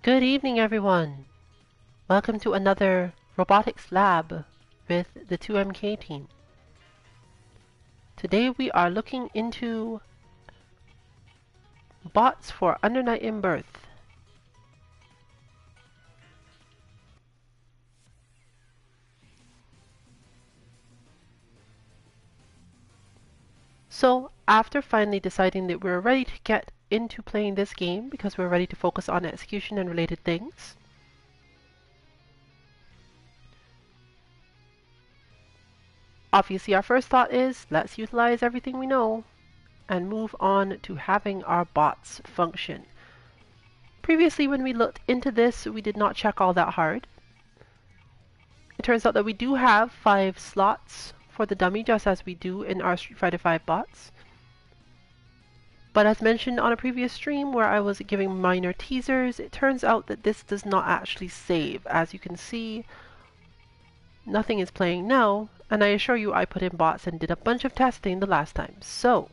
Good evening, everyone. Welcome to another robotics lab with the 2MK team. Today we are looking into bots for undernight in birth. So, after finally deciding that we're ready to get into playing this game because we're ready to focus on execution and related things, obviously our first thought is, let's utilize everything we know and move on to having our bots function. Previously, when we looked into this, we did not check all that hard. It turns out that we do have 5 slots for the dummy, just as we do in our Street Fighter V bots. But as mentioned on a previous stream where I was giving minor teasers, it turns out that this does not actually save. As you can see, nothing is playing now, and I assure you I put in bots and did a bunch of testing the last time. So,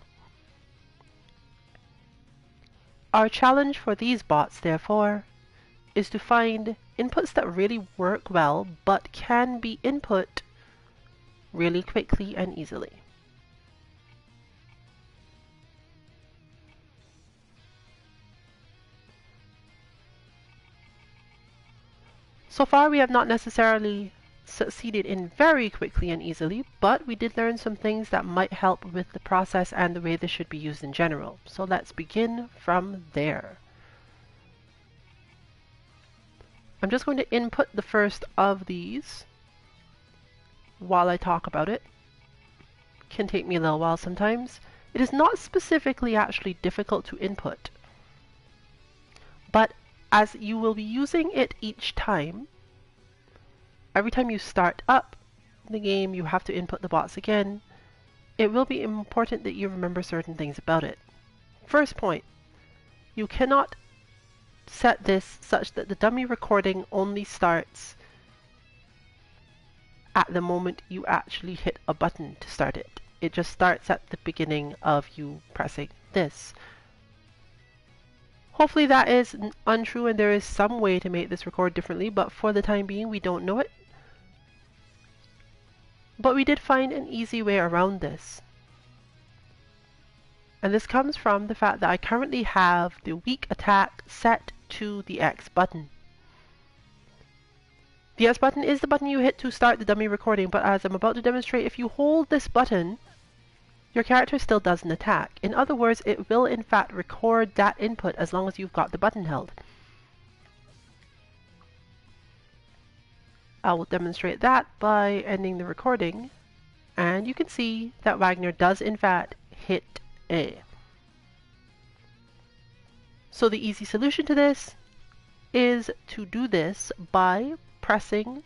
our challenge for these bots, therefore, is to find inputs that really work well, but can be input really quickly and easily. So far, we have not necessarily succeeded in very quickly and easily, but we did learn some things that might help with the process and the way this should be used in general. So let's begin from there. I'm just going to input the first of these while I talk about it. Can take me a little while sometimes. It is not specifically actually difficult to input, but as you will be using it each time, every time you start up the game you have to input the bots again. It will be important that you remember certain things about it. First point, you cannot set this such that the dummy recording only starts at the moment you actually hit a button to start it. It just starts at the beginning of you pressing this. Hopefully that is untrue and there is some way to make this record differently, but for the time being we don't know it. But we did find an easy way around this. And this comes from the fact that I currently have the weak attack set to the X button. The X button is the button you hit to start the dummy recording, but as I'm about to demonstrate, if you hold this button, your character still does an attack. In other words, it will in fact record that input as long as you've got the button held. I will demonstrate that by ending the recording, and you can see that Wagner does in fact hit A. So the easy solution to this is to do this by pressing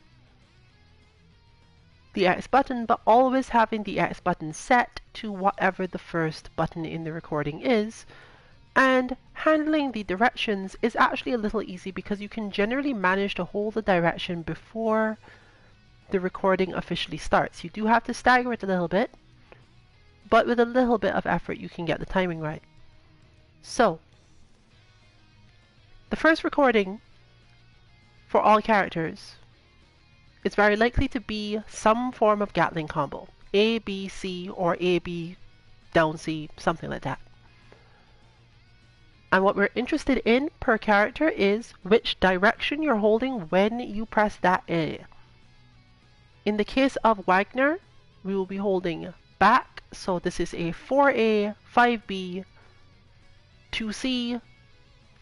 the X button, but always having the X button set to whatever the first button in the recording is. And handling the directions is actually a little easy because you can generally manage to hold the direction before the recording officially starts. You do have to stagger it a little bit, but with a little bit of effort you can get the timing right. So, the first recording for all characters is very likely to be some form of Gatling combo. A, B, C, or A, B, down C, something like that. And what we're interested in per character is which direction you're holding when you press that A. In the case of Wagner, we will be holding back, so this is a 4A, 5B, 2C,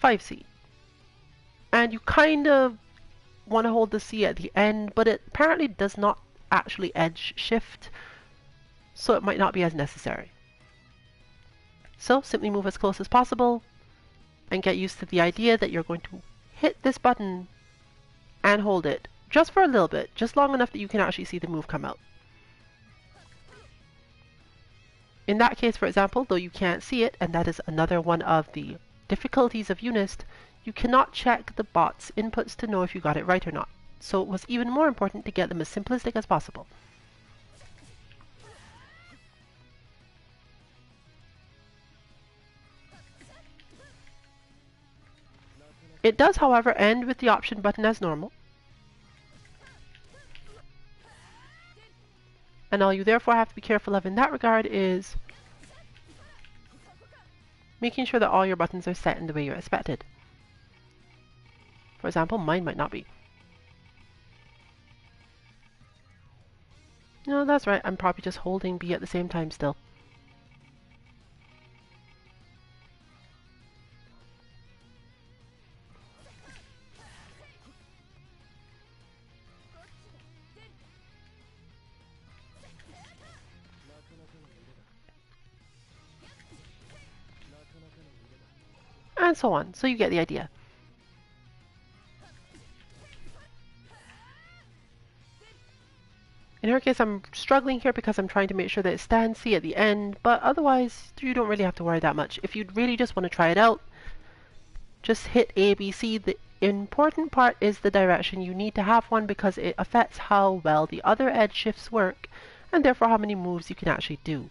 5C. And you kind of want to hold the C at the end, but it apparently does not actually edge shift, so it might not be as necessary. So simply move as close as possible and get used to the idea that you're going to hit this button and hold it just for a little bit, just long enough that you can actually see the move come out. In that case, for example, though you can't see it, and that is another one of the difficulties of UNIST, you cannot check the bot's inputs to know if you got it right or not. So it was even more important to get them as simplistic as possible. It does, however, end with the option button as normal. And all you therefore have to be careful of in that regard is making sure that all your buttons are set in the way you expected. For example, mine might not be. No, that's right, I'm probably just holding B at the same time still. And so on, so you get the idea. In her case, I'm struggling here because I'm trying to make sure that it stands C at the end, but otherwise, you don't really have to worry that much. If you really just want to try it out, just hit A, B, C. The important part is the direction. You need to have one because it affects how well the other edge shifts work, and therefore how many moves you can actually do.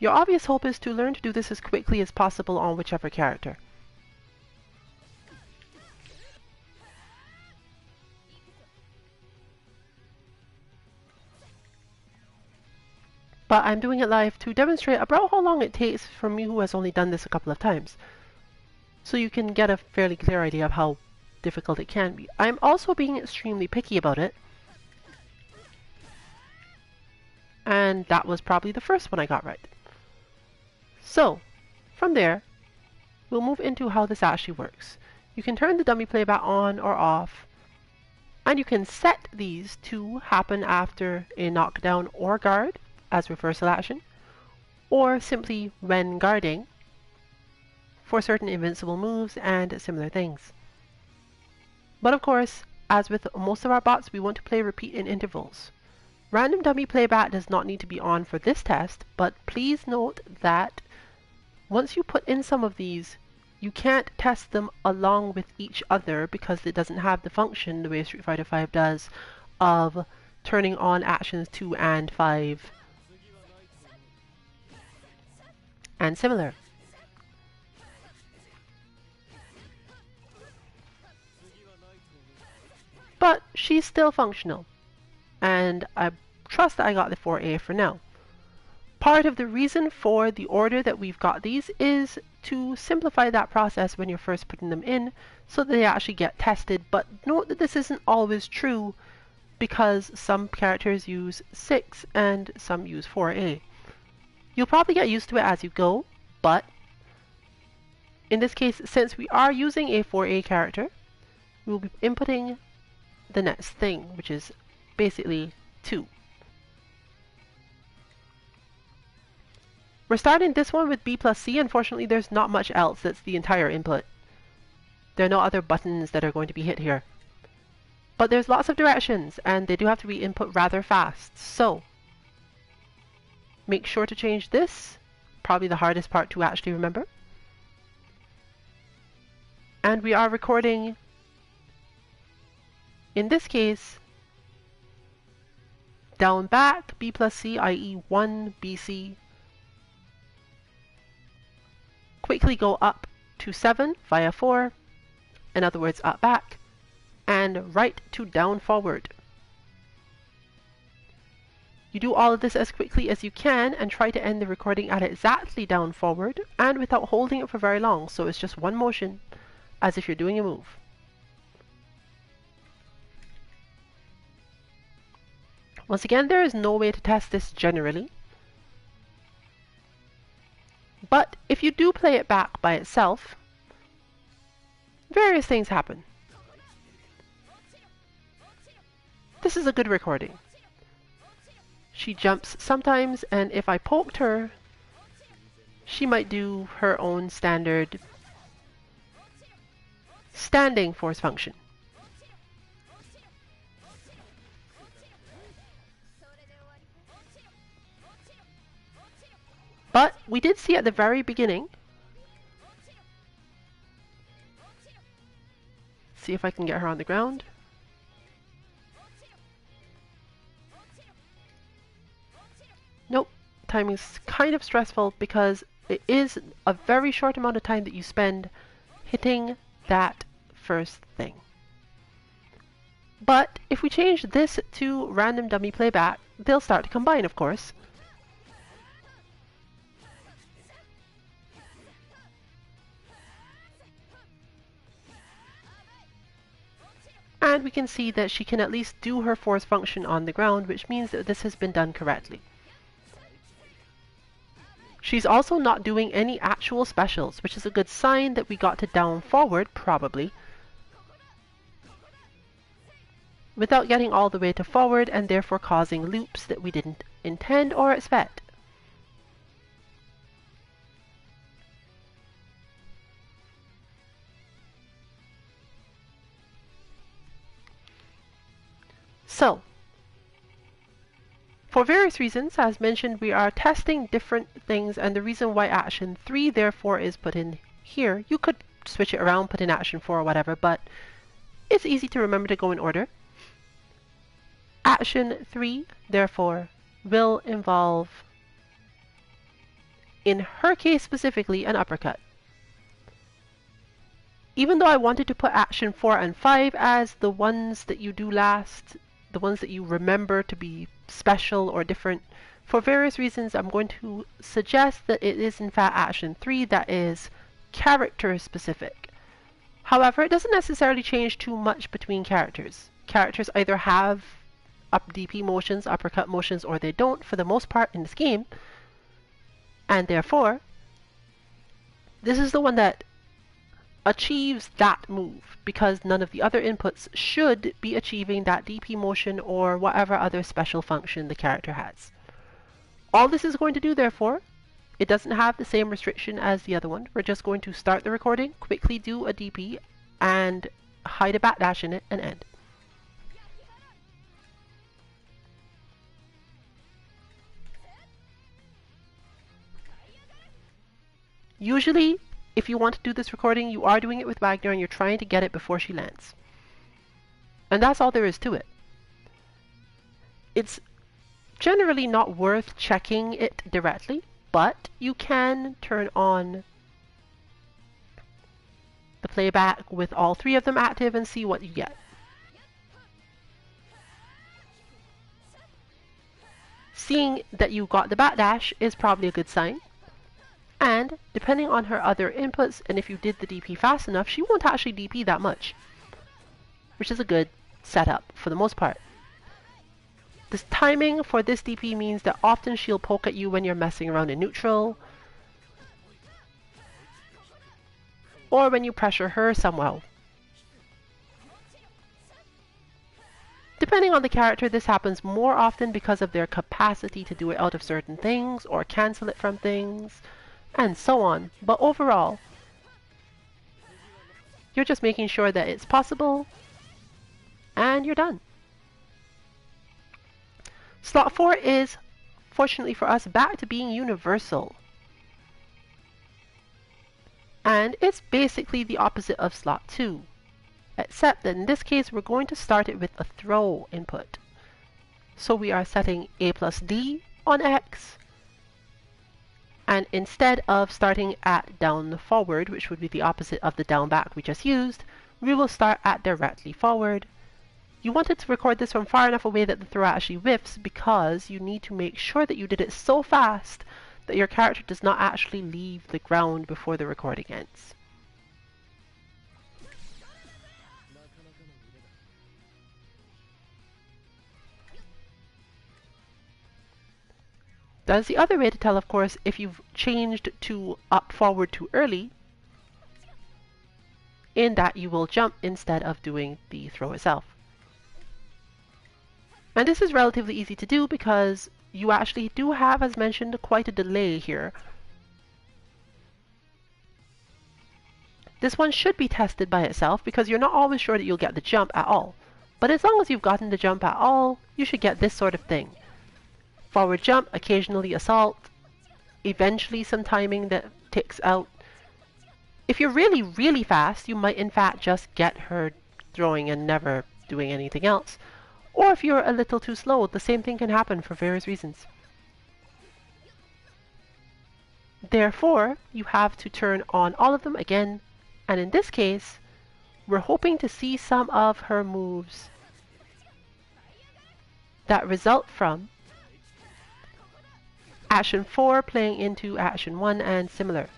Your obvious hope is to learn to do this as quickly as possible on whichever character. But I'm doing it live to demonstrate about how long it takes for me who has only done this a couple of times. So you can get a fairly clear idea of how difficult it can be. I'm also being extremely picky about it. And that was probably the first one I got right. So, from there, we'll move into how this actually works. You can turn the dummy playback on or off, and you can set these to happen after a knockdown or guard as reversal action, or simply when guarding for certain invincible moves and similar things. But of course, as with most of our bots, we want to play repeat in intervals. Random dummy playback does not need to be on for this test, but please note that once you put in some of these, you can't test them along with each other because it doesn't have the function the way Street Fighter V does of turning on actions 2 and 5 and similar. But she's still functional, and I trust that I got the 4A for now. Part of the reason for the order that we've got these is to simplify that process when you're first putting them in so that they actually get tested. But note that this isn't always true because some characters use 6 and some use 4A. You'll probably get used to it as you go, but in this case, since we are using a 4A character, we'll be inputting the next thing, which is basically 2. We're starting this one with B plus C. Unfortunately, there's not much else that's the entire input. There are no other buttons that are going to be hit here. But there's lots of directions, and they do have to be input rather fast. So, make sure to change this. Probably the hardest part to actually remember. And we are recording, in this case, down back, B plus C, i.e. 1 BC. Quickly go up to 7 via 4, in other words up back, and right to down forward. You do all of this as quickly as you can and try to end the recording at exactly down forward and without holding it for very long, so it's just one motion as if you're doing a move. Once again, there is no way to test this generally. But if you do play it back by itself, various things happen. This is a good recording. She jumps sometimes, and if I poked her, she might do her own standard standing force function. But we did see at the very beginning see if I can get her on the ground. Nope, timing's kind of stressful because it is a very short amount of time that you spend hitting that first thing. But if we change this to random dummy playback, they'll start to combine, of course. And we can see that she can at least do her force function on the ground, which means that this has been done correctly. She's also not doing any actual specials, which is a good sign that we got to down forward, probably, without getting all the way to forward and therefore causing loops that we didn't intend or expect. So, for various reasons, as mentioned, we are testing different things, and the reason why action 3 therefore is put in here, you could switch it around, put in action 4 or whatever, but it's easy to remember to go in order. Action 3 therefore will involve, in her case specifically, an uppercut. Even though I wanted to put action 4 and 5 as the ones that you do last, the ones that you remember to be special or different, for various reasons I'm going to suggest that it is in fact action 3 that is character specific. However, it doesn't necessarily change too much between characters. Characters either have up DP motions, uppercut motions, or they don't for the most part in this game, and therefore this is the one that achieves that move, because none of the other inputs should be achieving that DP motion or whatever other special function the character has. All this is going to do, therefore, it doesn't have the same restriction as the other one. We're just going to start the recording, quickly do a DP, and hide a backdash in it, and end. Usually, if you want to do this recording, you are doing it with Wagner and you're trying to get it before she lands. And that's all there is to it. It's generally not worth checking it directly, but you can turn on the playback with all 3 of them active and see what you get. Seeing that you got the backdash is probably a good sign. And, depending on her other inputs, and if you did the DP fast enough, she won't actually DP that much, which is a good setup for the most part. This timing for this DP means that often she'll poke at you when you're messing around in neutral, or when you pressure her somehow. Depending on the character, this happens more often because of their capacity to do it out of certain things, or cancel it from things, and so on. But overall, you're just making sure that it's possible, and you're done. Slot 4 is, fortunately for us, back to being universal. And it's basically the opposite of slot 2, except that in this case we're going to start it with a throw input. So we are setting A plus D on X, and instead of starting at down forward, which would be the opposite of the down back we just used, we will start at directly forward. You wanted to record this from far enough away that the throw actually whiffs, because you need to make sure that you did it so fast that your character does not actually leave the ground before the recording ends. That is the other way to tell, of course, if you've changed to up forward too early, in that you will jump instead of doing the throw itself. And this is relatively easy to do because you actually do have, as mentioned, quite a delay here. This one should be tested by itself because you're not always sure that you'll get the jump at all. But as long as you've gotten the jump at all, you should get this sort of thing. Forward jump, occasionally assault, eventually some timing that ticks out. If you're really, really fast, you might in fact just get her throwing and never doing anything else. Or if you're a little too slow, the same thing can happen for various reasons. Therefore, you have to turn on all of them again, and in this case, we're hoping to see some of her moves that result from action 4 playing into action 1 and similar.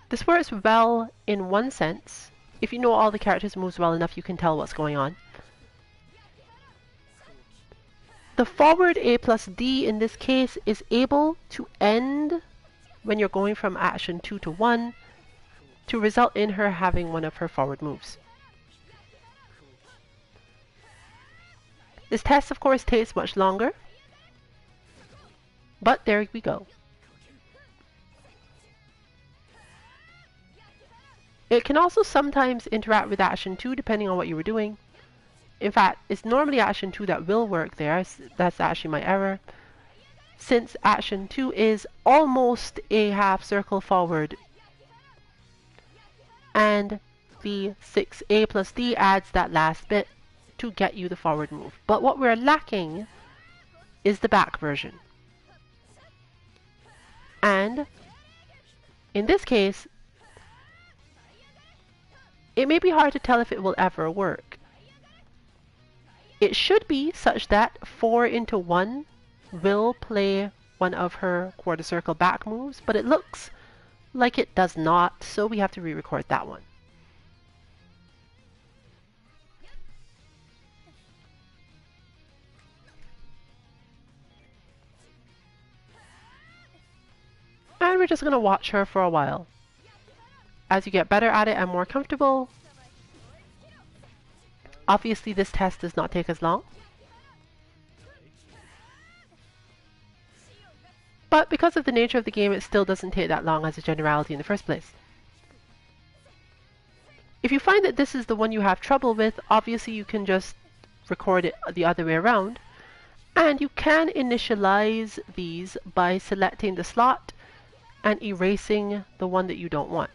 This works well in one sense. If you know all the characters' moves well enough, you can tell what's going on. The forward A plus D in this case is able to end when you're going from action 2 to 1 to result in her having one of her forward moves. This test, of course, takes much longer, but there we go. It can also sometimes interact with action 2 depending on what you were doing. In fact, it's normally action 2 that will work there. That's actually my error. Since action 2 is almost a half circle forward, and the 6A plus D adds that last bit to get you the forward move. But what we're lacking is the back version. And in this case, it may be hard to tell if it will ever work. It should be such that 4 into 1 will play one of her quarter circle back moves, but it looks like it does not, so we have to re-record that one. And we're just going to watch her for a while. As you get better at it and more comfortable, obviously this test does not take as long. But because of the nature of the game, it still doesn't take that long as a generality in the first place. If you find that this is the one you have trouble with, obviously you can just record it the other way around. And you can initialize these by selecting the slot and erasing the one that you don't want.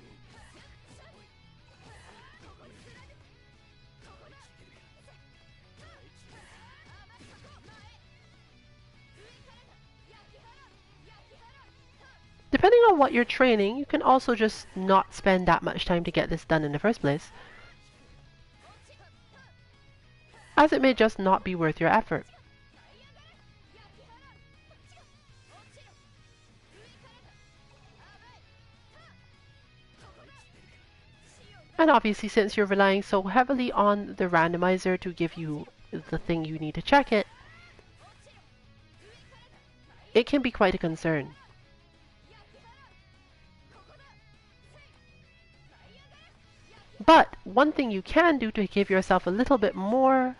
Depending on what you're training, you can also just not spend that much time to get this done in the first place, as it may just not be worth your effort. And obviously, since you're relying so heavily on the randomizer to give you the thing you need to check it, it can be quite a concern. But one thing you can do to give yourself a little bit more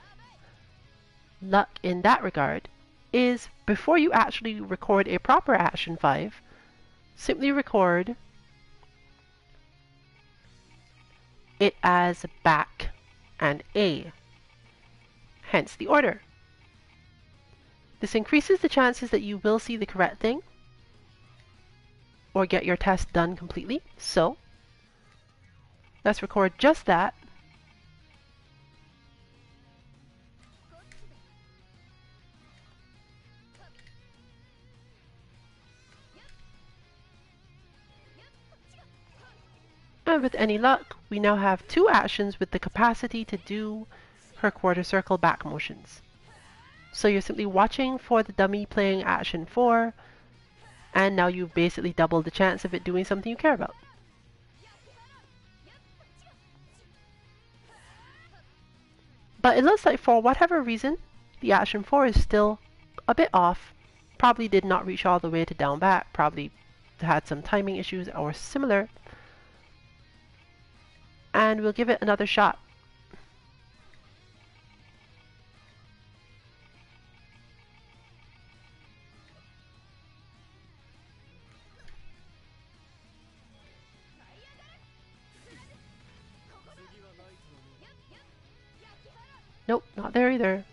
luck in that regard is before you actually record a proper action 5, simply record it as back and A, hence the order. This increases the chances that you will see the correct thing or get your test done completely. So let's record just that. And with any luck, we now have 2 actions with the capacity to do her quarter circle back motions. So you're simply watching for the dummy playing action 4, and now you've basically doubled the chance of it doing something you care about. But it looks like for whatever reason, the action 4 is still a bit off. Probably did not reach all the way to down back, probably had some timing issues or similar. And we'll give it another shot. Nope, not there either.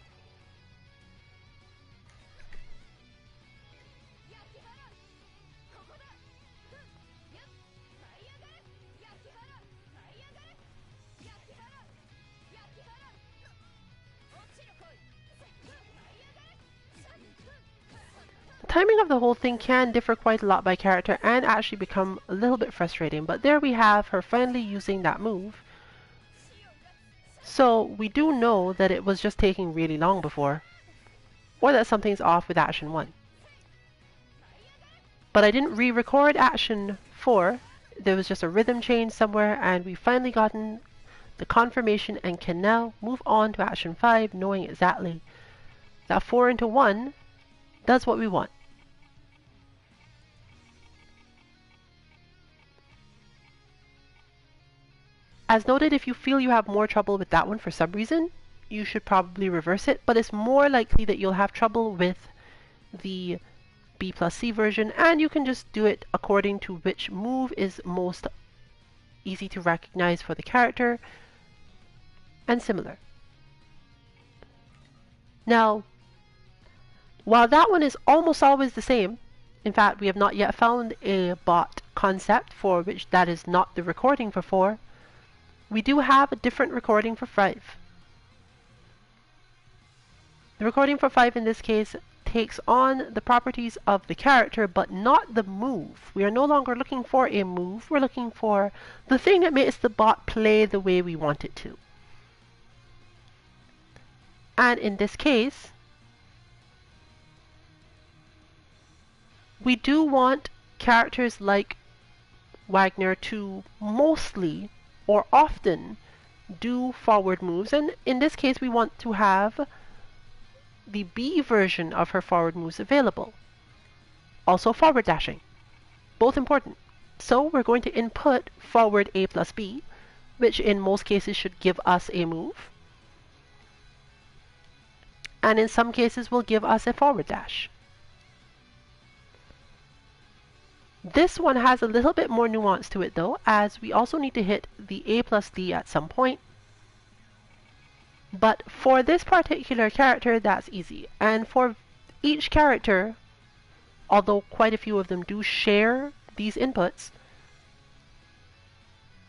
timing of the whole thing can differ quite a lot by character and actually become a little bit frustrating, but there we have her finally using that move. So we do know that it was just taking really long before, or that something's off with action 1. But I didn't re-record action 4, there was just a rhythm change somewhere, and we've finally gotten the confirmation and can now move on to action 5 knowing exactly that 4 into 1 does what we want. As noted, if you feel you have more trouble with that one for some reason, you should probably reverse it, but it's more likely that you'll have trouble with the B plus C version, and you can just do it according to which move is most easy to recognize for the character, and similar. Now, while that one is almost always the same, in fact we have not yet found a bot concept for which that is not the recording for 4, we do have a different recording for 5. The recording for 5 in this case takes on the properties of the character but not the move. We are no longer looking for a move, we're looking for the thing that makes the bot play the way we want it to. And in this case, we do want characters like Wagner to mostly or often do forward moves, and in this case we want to have the B version of her forward moves available. Also forward dashing, both important. So we're going to input forward A plus B, which in most cases should give us a move, and in some cases will give us a forward dash. This one has a little bit more nuance to it though, as we also need to hit the A plus D at some point. But for this particular character, that's easy. And for each character, although quite a few of them do share these inputs,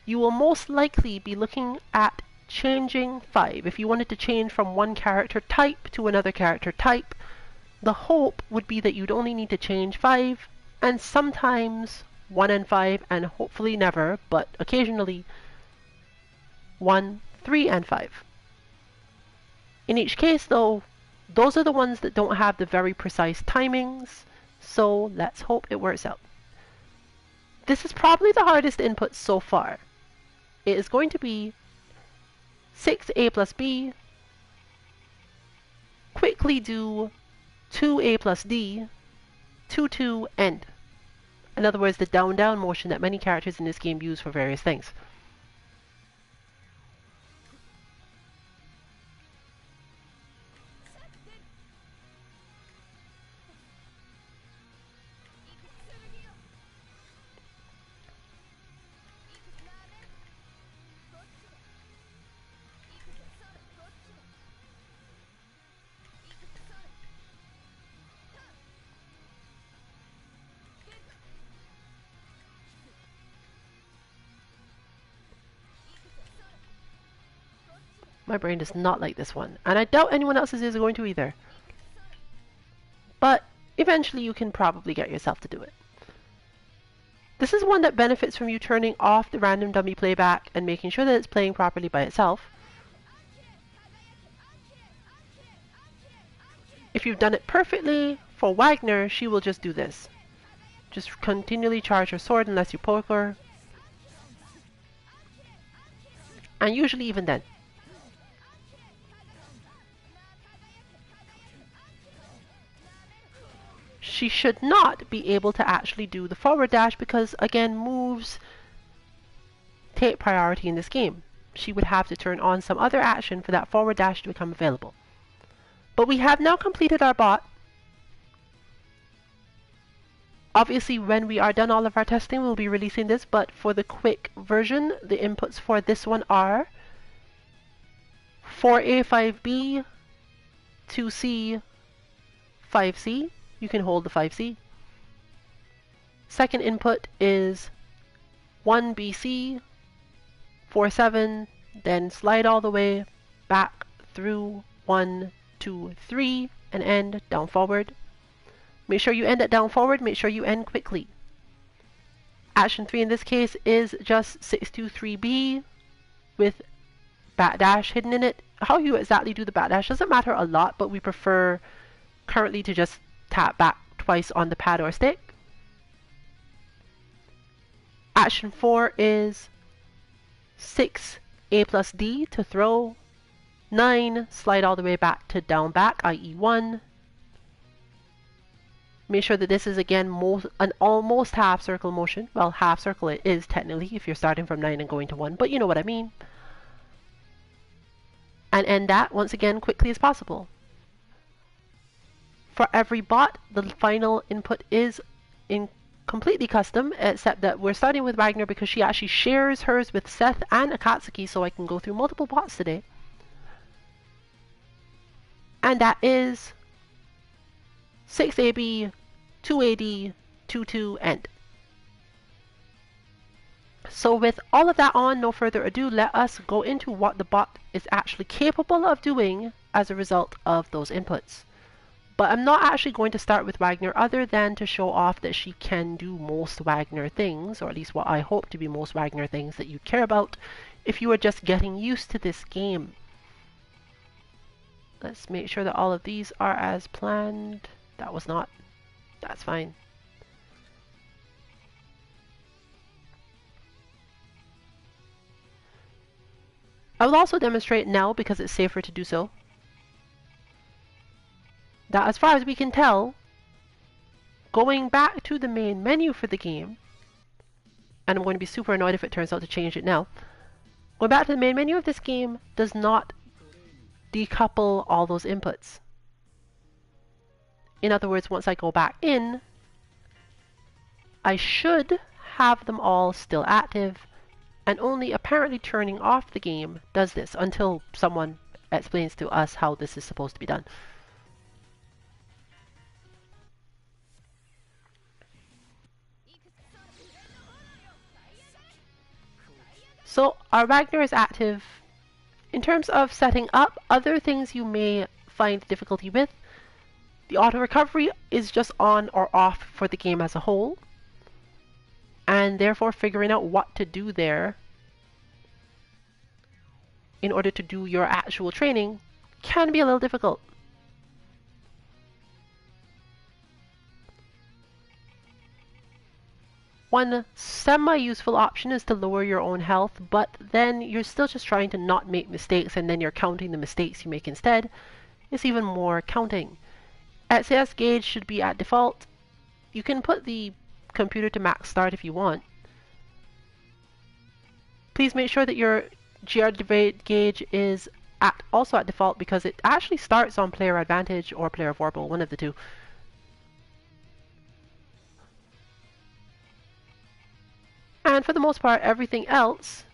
you will most likely be looking at changing 5. If you wanted to change from one character type to another character type, the hope would be that you'd only need to change 5, and sometimes 1 and 5, and hopefully never, but occasionally 1, 3, and 5. In each case though, those are the ones that don't have the very precise timings, so let's hope it works out. This is probably the hardest input so far. It is going to be 6A plus B, quickly do 2A plus D, 2, end. In other words, the down-down motion that many characters in this game use for various things. My brain does not like this one, and I doubt anyone else's is going to either. But eventually you can probably get yourself to do it. This is one that benefits from you turning off the random dummy playback and making sure that it's playing properly by itself. If you've done it perfectly, for Wagner, she will just do this. Just continually charge her sword unless you poke her. And usually even then. She should not be able to actually do the forward dash because, again, moves take priority in this game. She would have to turn on some other action for that forward dash to become available. But we have now completed our bot. Obviously, when we are done all of our testing, we'll be releasing this, but for the quick version, the inputs for this one are 4A, 5B, 2C, 5C. You can hold the 5C. Second input is 1BC, 4-7, then slide all the way back through 1, 2, 3, and end down forward. Make sure you end it down forward, make sure you end quickly. Action 3 in this case is just 623B with backdash hidden in it. How you exactly do the backdash doesn't matter a lot, but we prefer currently to just tap back twice on the pad or stick. Action 4 is 6A plus D to throw, 9 slide all the way back to down back, i.e. 1. Make sure that this is again an almost half circle motion. Well, half circle it is technically if you're starting from 9 and going to 1, but you know what I mean. And end that once again quickly as possible. For every bot, the final input is completely custom, except that we're starting with Wagner because she actually shares hers with Seth and Akatsuki, so I can go through multiple bots today. And that is 6AB, 2AD, 22, end. So with all of that on, no further ado, let us go into what the bot is actually capable of doing as a result of those inputs. But I'm not actually going to start with Wagner other than to show off that she can do most Wagner things, or at least what I hope to be most Wagner things that you care about if you are just getting used to this game. Let's make sure that all of these are as planned. That was not. That's fine. I will also demonstrate now, because it's safer to do so, that as far as we can tell, going back to the main menu for the game, and I'm going to be super annoyed if it turns out to change it now, going back to the main menu of this game does not decouple all those inputs. In other words, once I go back in, I should have them all still active, and only apparently turning off the game does this until someone explains to us how this is supposed to be done. So our Wagner is active. In terms of setting up other things you may find difficulty with, the auto recovery is just on or off for the game as a whole, and therefore figuring out what to do there in order to do your actual training can be a little difficult. One semi-useful option is to lower your own health, but then you're still just trying to not make mistakes, and then you're counting the mistakes you make instead. It's even more counting. XAS gauge should be at default. You can put the computer to max start if you want. Please make sure that your GR gauge is also at default, because it actually starts on player advantage or player vorpal, one of the two. And for the most part, everything else,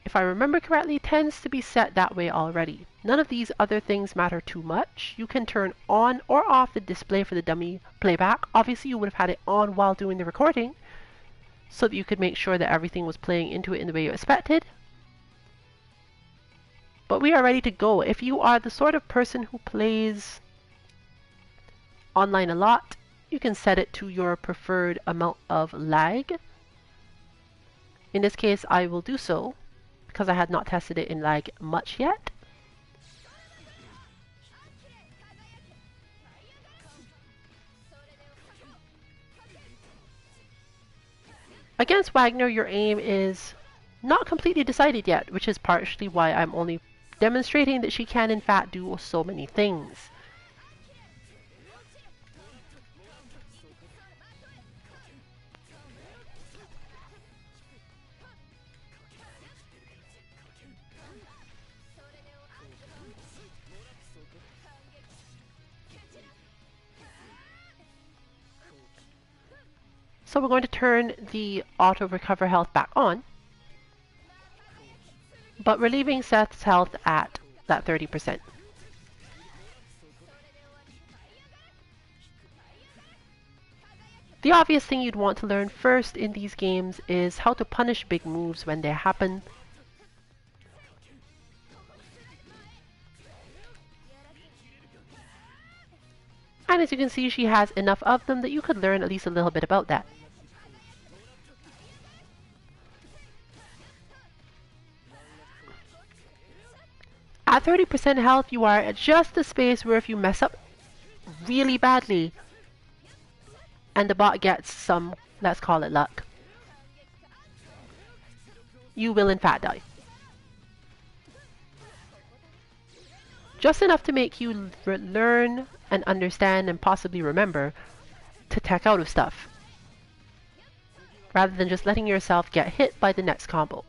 if I remember correctly, tends to be set that way already. None of these other things matter too much. You can turn on or off the display for the dummy playback. Obviously, you would have had it on while doing the recording, so that you could make sure that everything was playing into it in the way you expected. But we are ready to go. If you are the sort of person who plays online a lot, you can set it to your preferred amount of lag. In this case, I will do so, because I had not tested it in lag much yet. Against Wagner, your aim is not completely decided yet, which is partially why I'm only demonstrating that she can in fact do so many things. So we're going to turn the auto recover health back on, but we're leaving Seth's health at that 30%. The obvious thing you'd want to learn first in these games is how to punish big moves when they happen. And as you can see, she has enough of them that you could learn at least a little bit about that. At 30% health, you are at just the space where if you mess up really badly and the bot gets some, let's call it luck, you will in fact die. Just enough to make you learn and understand and possibly remember to tech out of stuff, rather than just letting yourself get hit by the next combo.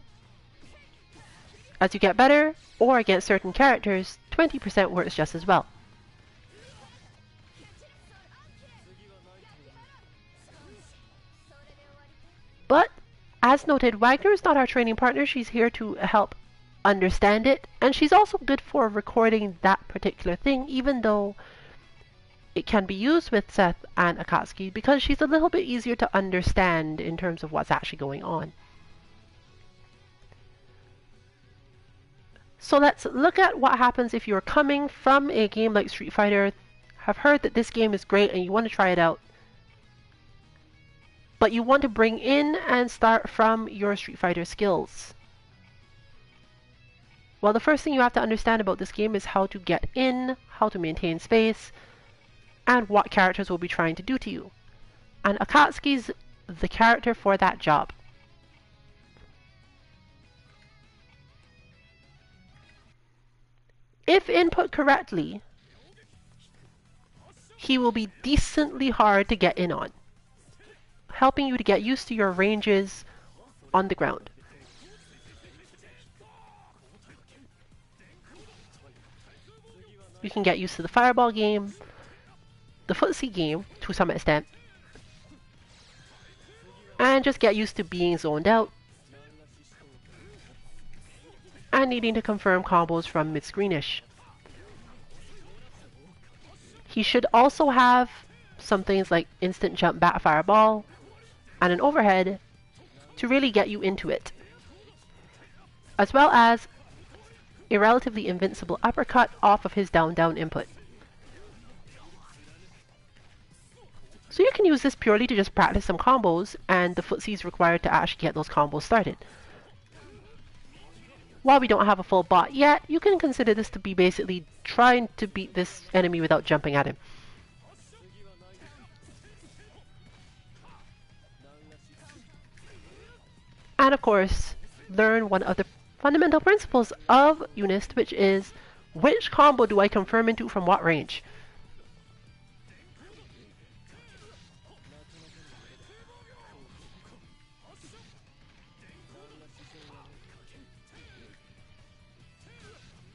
As you get better, or against certain characters, 20% works just as well. But, as noted, Wagner is not our training partner. She's here to help understand it, and she's also good for recording that particular thing, even though it can be used with Seth and Akatsuki, because she's a little bit easier to understand in terms of what's actually going on. So let's look at what happens if you're coming from a game like Street Fighter, have heard that this game is great and you want to try it out, but you want to bring in and start from your Street Fighter skills. Well, the first thing you have to understand about this game is how to get in, how to maintain space, and what characters will be trying to do to you. And Akatsuki's the character for that job. If input correctly, he will be decently hard to get in on, helping you to get used to your ranges on the ground. You can get used to the fireball game, the footsie game to some extent, and just get used to being zoned out and needing to confirm combos from mid-screenish. He should also have some things like instant jump back fireball and an overhead to really get you into it, as well as a relatively invincible uppercut off of his down-down input. So you can use this purely to just practice some combos, and the footsie is required to actually get those combos started. While we don't have a full bot yet, you can consider this to be basically trying to beat this enemy without jumping at him. And of course, learn one of the fundamental principles of UNIST, which is, which combo do I confirm into from what range?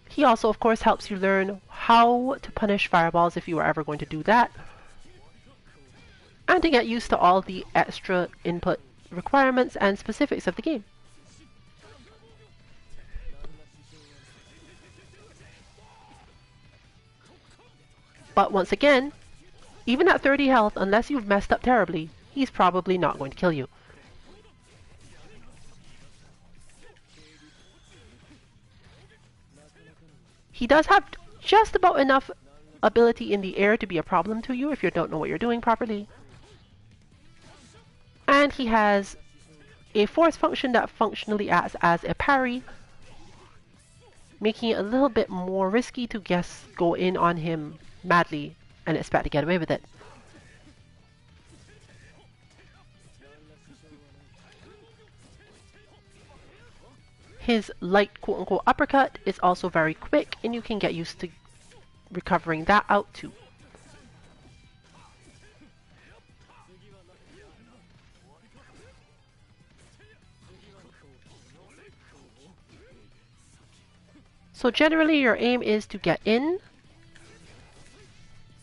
He also, of course, helps you learn how to punish fireballs if you are ever going to do that, and to get used to all the extra input requirements and specifics of the game. But once again, even at 30 health, unless you've messed up terribly, he's probably not going to kill you. He does have just about enough ability in the air to be a problem to you if you don't know what you're doing properly. And he has a force function that functionally acts as a parry, making it a little bit more risky to go in on him madly and expect to get away with it. His light quote-unquote uppercut is also very quick, and you can get used to recovering that out too. So generally your aim is to get in,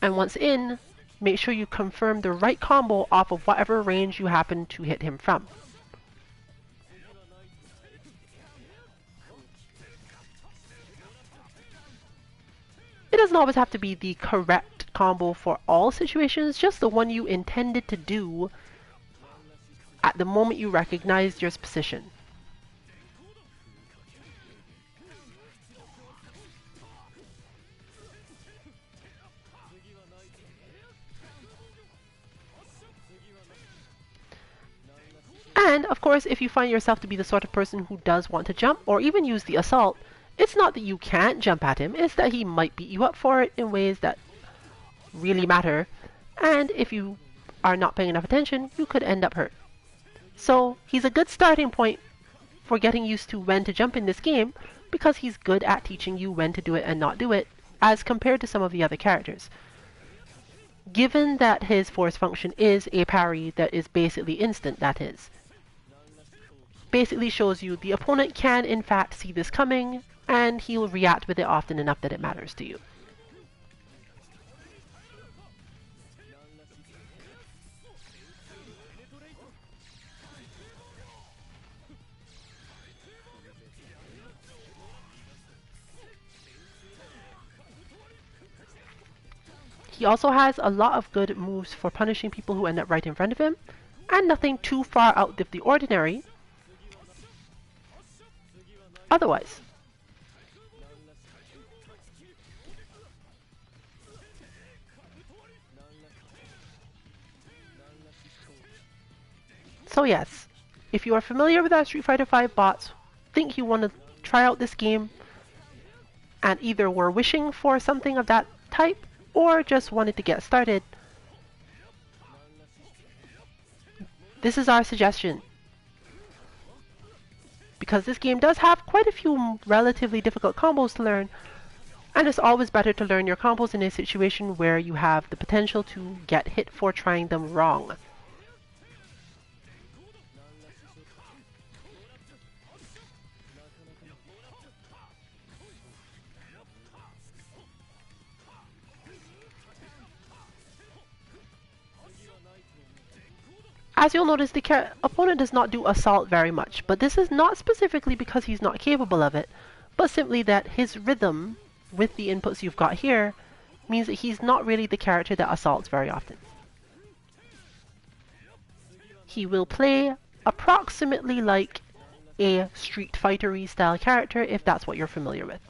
and once in, make sure you confirm the right combo off of whatever range you happen to hit him from. It doesn't always have to be the correct combo for all situations, just the one you intended to do at the moment you recognized your position. And of course, if you find yourself to be the sort of person who does want to jump or even use the assault, it's not that you can't jump at him, it's that he might beat you up for it in ways that really matter. And if you are not paying enough attention, you could end up hurt. So he's a good starting point for getting used to when to jump in this game, because he's good at teaching you when to do it and not do it, as compared to some of the other characters. Given that his force function is a parry that is basically instant, that is. Basically shows you the opponent can in fact see this coming, and he'll react with it often enough that it matters to you. He also has a lot of good moves for punishing people who end up right in front of him, and nothing too far out of the ordinary otherwise. So yes, if you are familiar with our Street Fighter V bots, think you want to try out this game, and either were wishing for something of that type, or just wanted to get started, this is our suggestion. Because this game does have quite a few relatively difficult combos to learn, and it's always better to learn your combos in a situation where you have the potential to get hit for trying them wrong. As you'll notice, the opponent does not do assault very much, but this is not specifically because he's not capable of it, but simply that his rhythm with the inputs you've got here means that he's not really the character that assaults very often. He will play approximately like a Street Fighter-y style character, if that's what you're familiar with.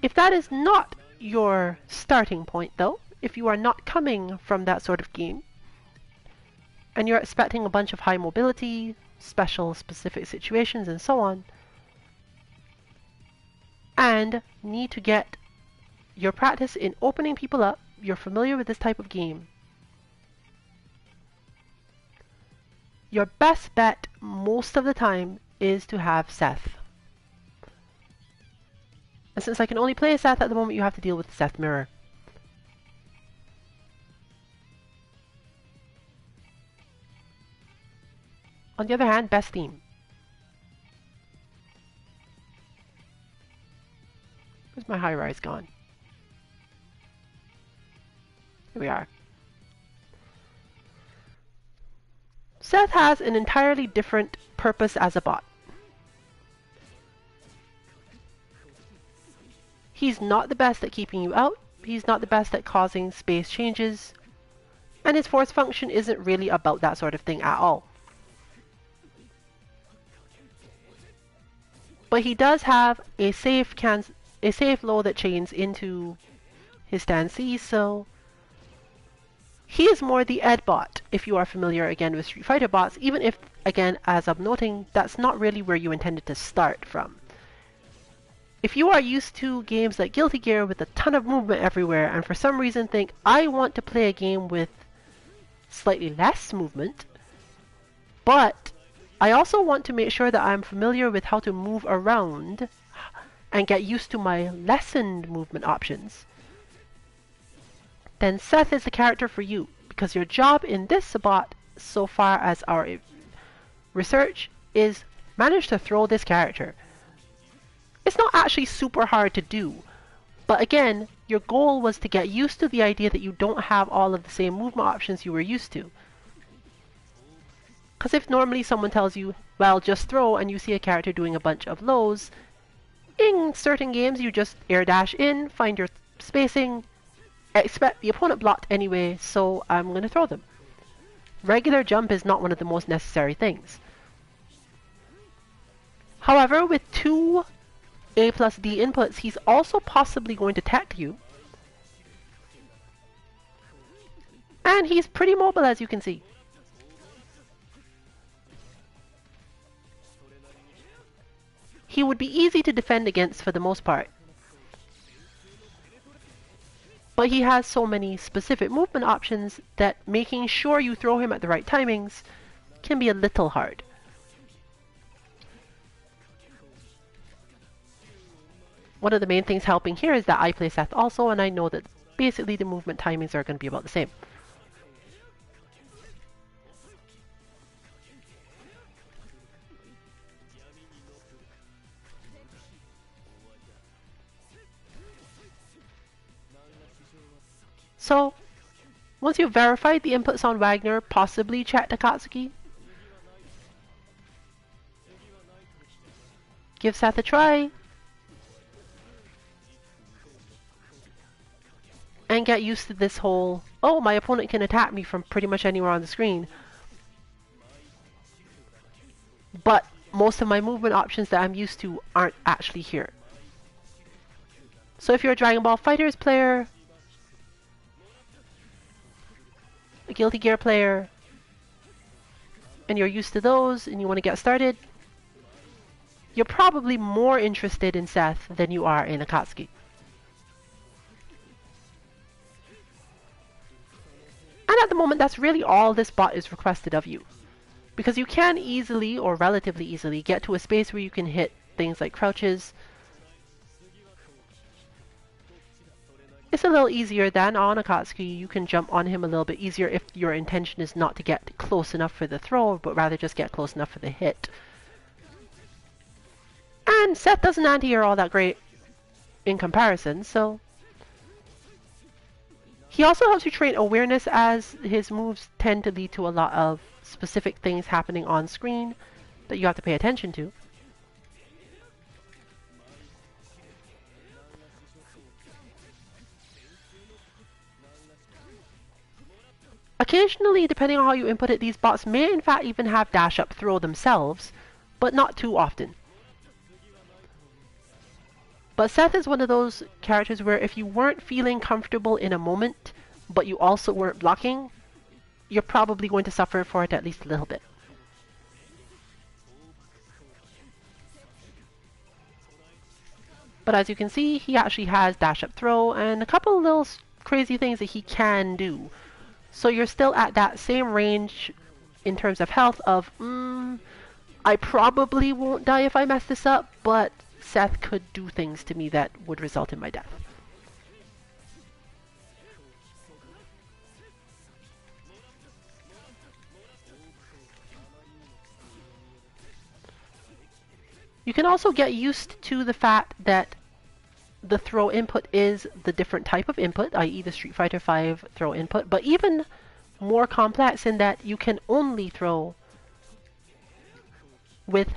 If that is not your starting point though, if you are not coming from that sort of game, and you're expecting a bunch of high mobility, special specific situations and so on, and need to get your practice in opening people up, you're familiar with this type of game, your best bet most of the time is to have Seth. And since I can only play Seth at the moment, you have to deal with the Seth mirror. On the other hand, best theme. Where's my high rise gone? Here we are. Seth has an entirely different purpose as a bot. He's not the best at keeping you out, he's not the best at causing space changes, and his force function isn't really about that sort of thing at all. But he does have a safe low that chains into his stand C, so he is more the Ed bot, if you are familiar again with Street Fighter bots, even if, again, as I'm noting, that's not really where you intended to start from. If you are used to games like Guilty Gear with a ton of movement everywhere, and for some reason think, I want to play a game with slightly less movement, but I also want to make sure that I'm familiar with how to move around and get used to my lessened movement options, then Seth is the character for you, because your job in this bot, so far as our research, is manage to throw this character. It's not actually super hard to do, but again, your goal was to get used to the idea that you don't have all of the same movement options you were used to. Because if normally someone tells you, well, just throw, and you see a character doing a bunch of lows, in certain games you just air dash in, find your spacing, expect the opponent blocked anyway, so I'm going to throw them. Regular jump is not one of the most necessary things. However, with two A plus D inputs, he's also possibly going to tech you. And he's pretty mobile, as you can see. He would be easy to defend against for the most part. But he has so many specific movement options that making sure you throw him at the right timings can be a little hard. One of the main things helping here is that I play Seth also, and I know that basically the movement timings are going to be about the same. So, once you've verified the inputs on Wagner, possibly check Akatsuki. Give Seth a try. And get used to this whole, oh, my opponent can attack me from pretty much anywhere on the screen. But most of my movement options that I'm used to aren't actually here. So if you're a Dragon Ball FighterZ player, a Guilty Gear player, and you're used to those and you want to get started, you're probably more interested in Seth than you are in Akatsuki. And at the moment, that's really all this bot is requested of you. Because you can easily, or relatively easily, get to a space where you can hit things like crouches. It's a little easier than on Akatsuki. You can jump on him a little bit easier if your intention is not to get close enough for the throw, but rather just get close enough for the hit. And Seth doesn't anti-air all that great in comparison, so... He also helps you train awareness, as his moves tend to lead to a lot of specific things happening on screen that you have to pay attention to. Occasionally, depending on how you input it, these bots may in fact even have dash up throw themselves, but not too often. But Seth is one of those characters where if you weren't feeling comfortable in a moment, but you also weren't blocking, you're probably going to suffer for it at least a little bit. But as you can see, he actually has dash up throw and a couple of little crazy things that he can do. So you're still at that same range in terms of health of, I probably won't die if I mess this up, but Seth could do things to me that would result in my death. You can also get used to the fact that the throw input is the different type of input, i.e. the Street Fighter V throw input, but even more complex in that you can only throw with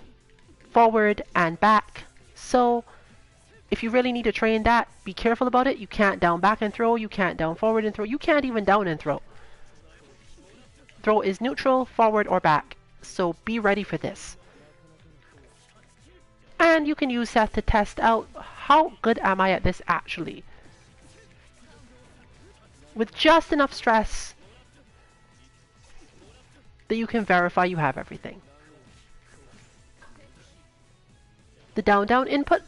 forward and back. So if you really need to train that, be careful about it. You can't down back and throw, you can't down forward and throw, you can't even down and throw. Throw is neutral, forward or back, so be ready for this. And you can use Seth to test out how good am I at this actually. With just enough stress that you can verify you have everything. The down-down input,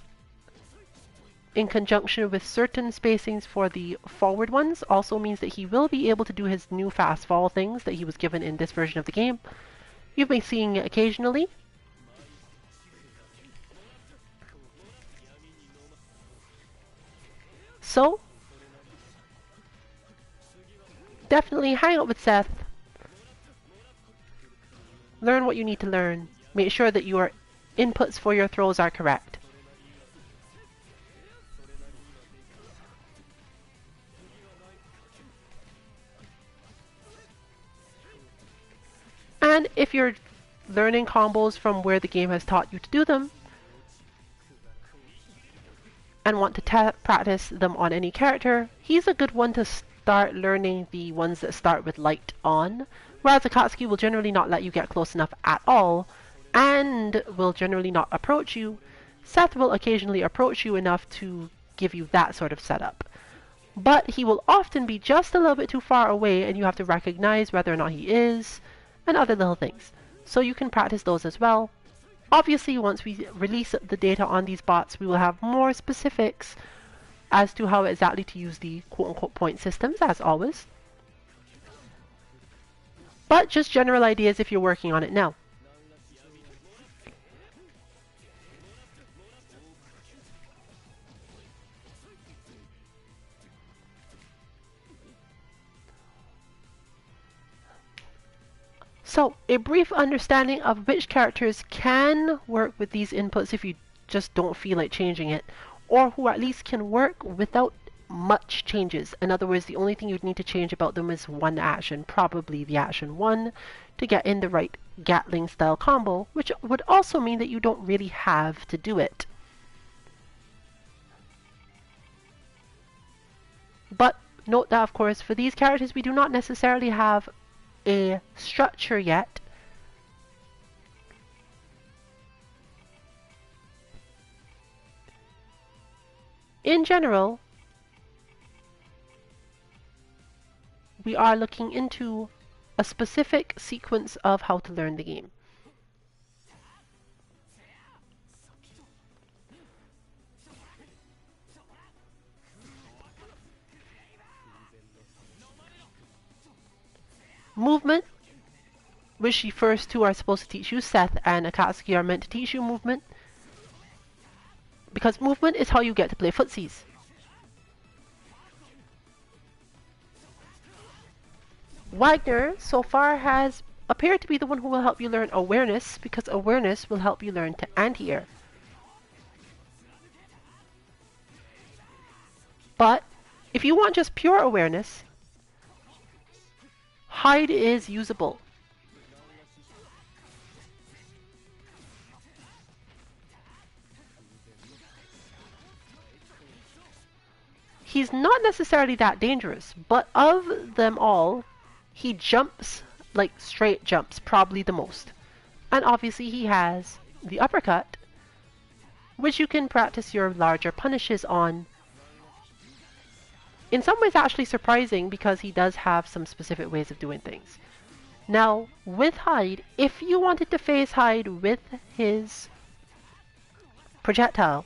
in conjunction with certain spacings for the forward ones, also means that he will be able to do his new fast fall things that he was given in this version of the game. You've been seeing it occasionally. So, definitely hang out with Seth. Learn what you need to learn. Make sure that your inputs for your throws are correct. And if you're learning combos from where the game has taught you to do them, and want to practice them on any character, he's a good one to start learning the ones that start with light on, whereas Akatsuki will generally not let you get close enough at all, and will generally not approach you Seth will occasionally approach you enough to give you that sort of setup. But he will often be just a little bit too far away and you have to recognize whether or not he is, and other little things. So you can practice those as well. Obviously, once we release the data on these bots, we will have more specifics as to how exactly to use the quote-unquote point systems, as always. But just general ideas if you're working on it now. So, a brief understanding of which characters can work with these inputs if you just don't feel like changing it, or who at least can work without much changes. In other words, the only thing you'd need to change about them is one action, probably the action 1, to get in the right Gatling style combo, which would also mean that you don't really have to do it. But note that, of course, for these characters we do not necessarily have a structure yet. In general, we are looking into a specific sequence of how to learn the game. Movement, which the first two are supposed to teach you. Seth and Akatsuki are meant to teach you movement, because movement is how you get to play footsies. Wagner so far has appeared to be the one who will help you learn awareness, because awareness will help you learn to anti-air. But if you want just pure awareness, hide is usable. He's not necessarily that dangerous, but of them all, he jumps, like straight jumps, probably the most. And obviously he has the uppercut, which you can practice your larger punishes on. In some ways actually surprising, because he does have some specific ways of doing things. Now, with Hyde, if you wanted to phase Hyde with his projectile,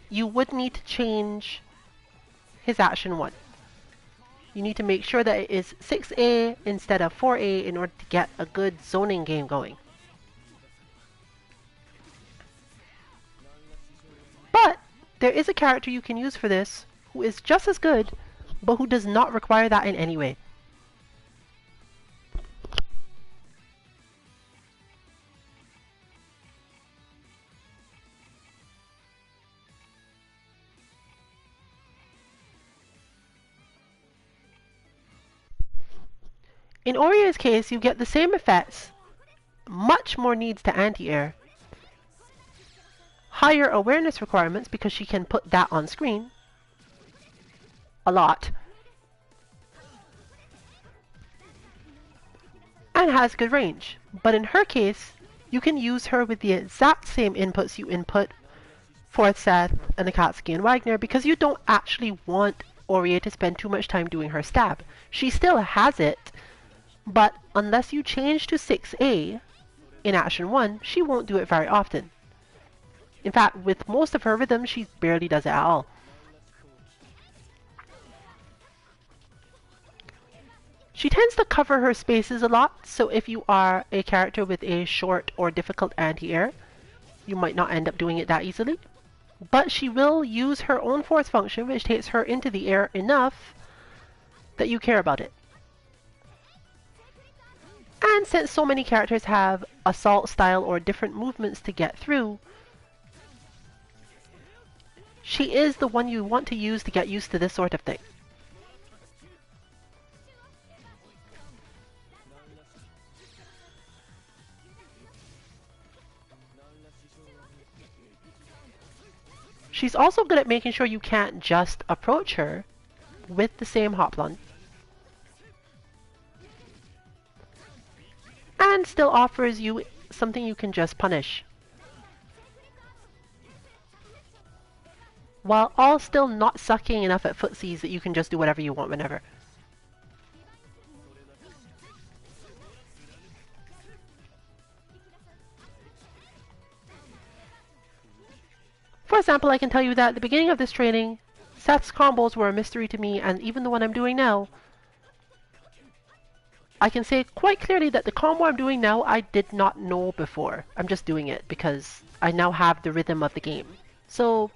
you would need to change his action 1. You need to make sure that it is 6A instead of 4A in order to get a good zoning game going. But there is a character you can use for this who is just as good, but who does not require that in any way. In Oria's case, you get the same effects, much more needs to anti-air, higher awareness requirements because she can put that on screen a lot, and has good range. But in her case, you can use her with the exact same inputs you input for Seth and Akatsuki and Wagner, because you don't actually want Oria to spend too much time doing her stab. She still has it, but unless you change to 6A in action 1, she won't do it very often. In fact, with most of her rhythms, she barely does it at all. She tends to cover her spaces a lot, so if you are a character with a short or difficult anti-air, you might not end up doing it that easily. But she will use her own force function, which takes her into the air enough that you care about it. And since so many characters have assault style or different movements to get through, she is the one you want to use to get used to this sort of thing. She's also good at making sure you can't just approach her with the same hop plunge, and still offers you something you can just punish. while all still not sucking enough at footsies that you can just do whatever you want whenever. For example, I can tell you that at the beginning of this training, Seth's combos were a mystery to me, and even the one I'm doing now, I can say quite clearly that the combo I'm doing now I did not know before. I'm just doing it because I now have the rhythm of the game. So,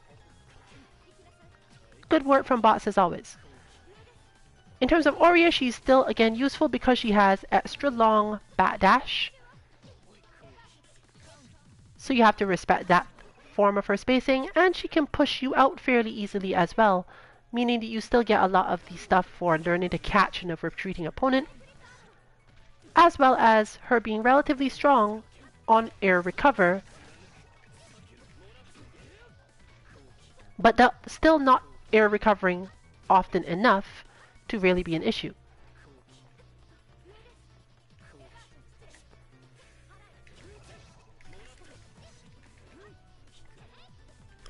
good work from bots as always. In terms of Aurea, she's still again useful because she has extra long bat dash. So you have to respect that form of her spacing, and she can push you out fairly easily as well, meaning that you still get a lot of the stuff for learning to catch a retreating opponent, as well as her being relatively strong on air recover, but still not air recovering often enough to really be an issue.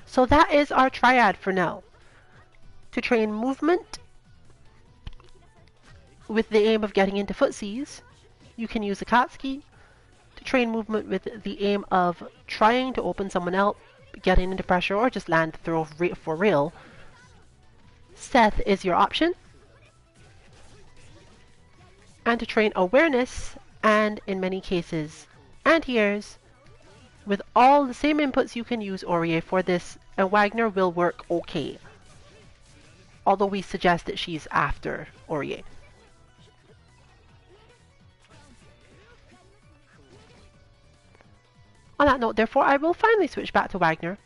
So that is our triad for now. To train movement with the aim of getting into footsies, you can use Akatsuki. To train movement with the aim of trying to open someone out, getting into pressure, or just land the throw for real, Seth is your option. And to train awareness, and in many cases, anti-airs, with all the same inputs you can use Aurea for this, and Wagner will work okay. Although we suggest that she's after Aurea. On that note, therefore, I will finally switch back to Wagner,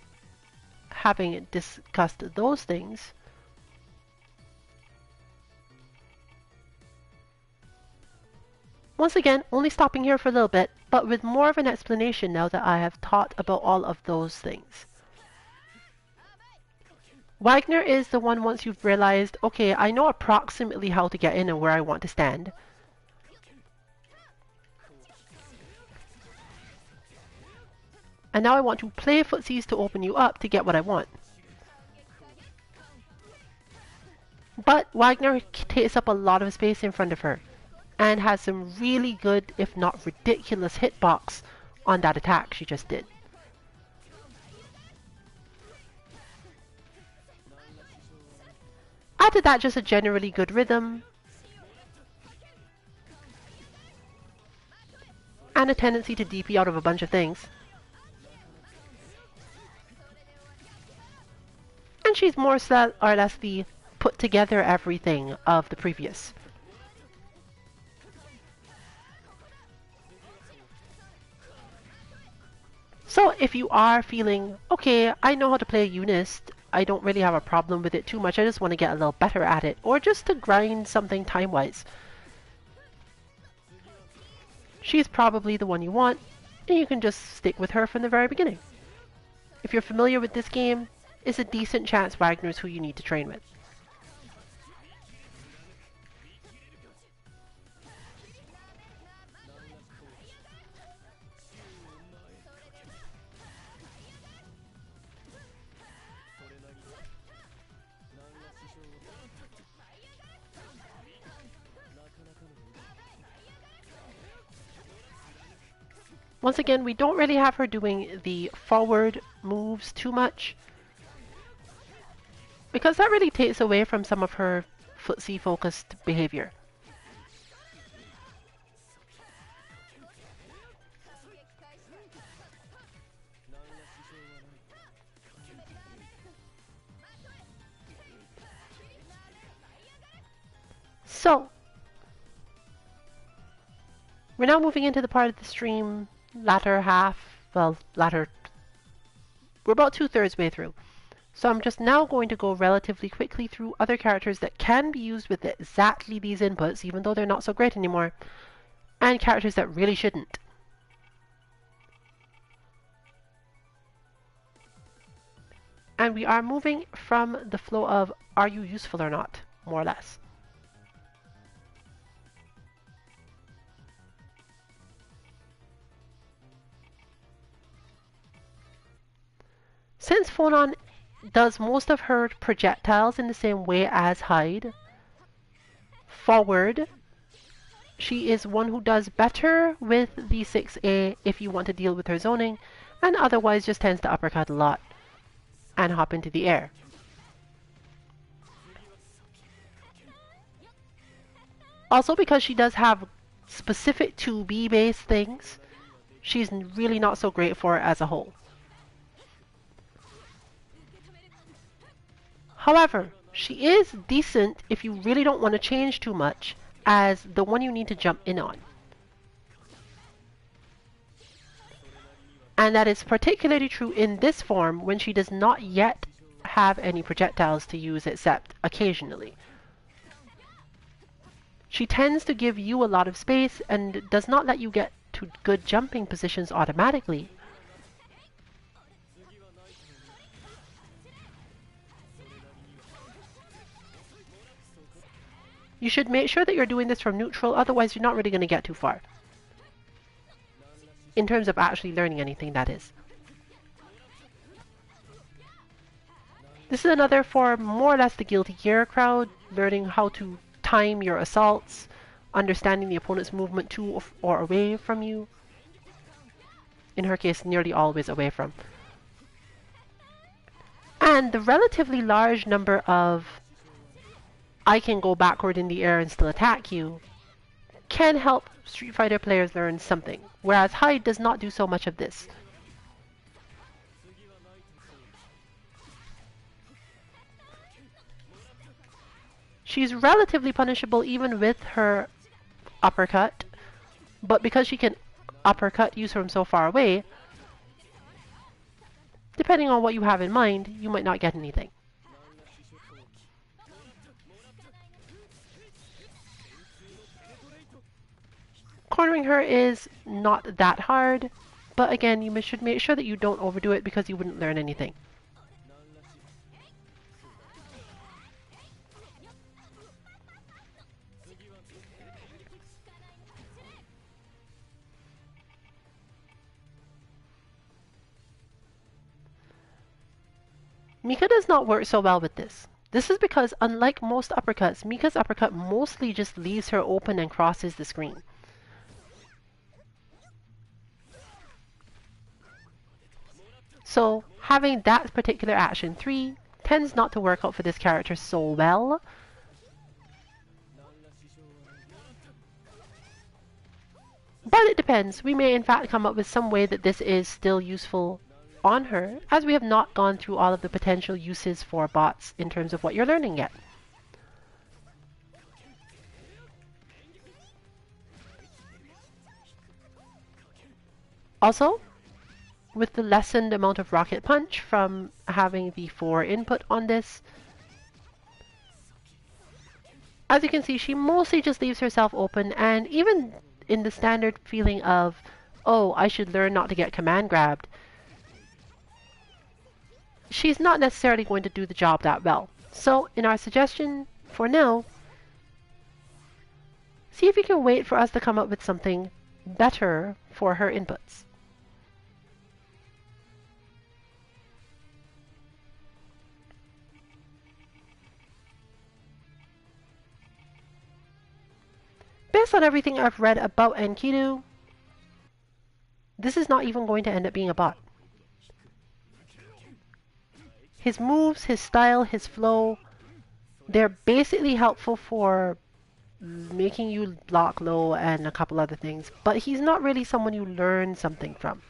having discussed those things. Once again, only stopping here for a little bit, but with more of an explanation now that I have taught about all of those things. Wagner is the one once you've realized, okay, I know approximately how to get in and where I want to stand. And now I want to play footsies to open you up to get what I want. But Wagner takes up a lot of space in front of her, and has some really good, if not ridiculous, hitbox on that attack she just did. Add to that just a generally good rhythm, and a tendency to DP out of a bunch of things. And she's more or less the put together everything of the previous. So if you are feeling, okay, I know how to play UNIST, I don't really have a problem with it too much, I just want to get a little better at it, or just to grind something time-wise, she's probably the one you want, and you can just stick with her from the very beginning. If you're familiar with this game, it's a decent chance Wagner's who you need to train with. Once again, we don't really have her doing the forward moves too much, because that really takes away from some of her footsie focused behavior. So, we're now moving into the part of the stream, we're about 2/3 way through. So I'm just now going to go relatively quickly through other characters that can be used with exactly these inputs, even though they're not so great anymore, and characters that really shouldn't. And we are moving from the flow of, are you useful or not, more or less. Since Phonon does most of her projectiles in the same way as Hyde. Forward, she is one who does better with the 6A if you want to deal with her zoning, and otherwise just tends to uppercut a lot and hop into the air. Also, because she does have specific 2B based things, she's really not so great for it as a whole. However, she is decent if you really don't want to change too much as the one you need to jump in on. And that is particularly true in this form when she does not yet have any projectiles to use except occasionally. She tends to give you a lot of space and does not let you get to good jumping positions automatically. You should make sure that you're doing this from neutral, otherwise you're not really going to get too far. In terms of actually learning anything, that is. This is another for more or less the Guilty Gear crowd, learning how to time your assaults, understanding the opponent's movement to or away from you. In her case, nearly always away from. And the relatively large number of I can go backward in the air and still attack you can help Street Fighter players learn something, whereas Hyde does not do so much of this. She's relatively punishable even with her uppercut, but because she can uppercut you from so far away, depending on what you have in mind, you might not get anything. Cornering her is not that hard, but again, you should make sure that you don't overdo it because you wouldn't learn anything. Mika does not work so well with this. This is because, unlike most uppercuts, Mika's uppercut mostly just leaves her open and crosses the screen. So, having that particular action 3 tends not to work out for this character so well. But it depends. We may in fact come up with some way that this is still useful on her, as we have not gone through all of the potential uses for bots in terms of what you're learning yet. Also, with the lessened amount of rocket punch from having the 4 input on this, as you can see, she mostly just leaves herself open, and even in the standard feeling of, oh, I should learn not to get command grabbed, she's not necessarily going to do the job that well. So, in our suggestion for now, see if you can wait for us to come up with something better for her inputs. Based on everything I've read about Enkidu, this is not even going to end up being a bot. His moves, his style, his flow, they're basically helpful for making you lock low and a couple other things, but he's not really someone you learn something from.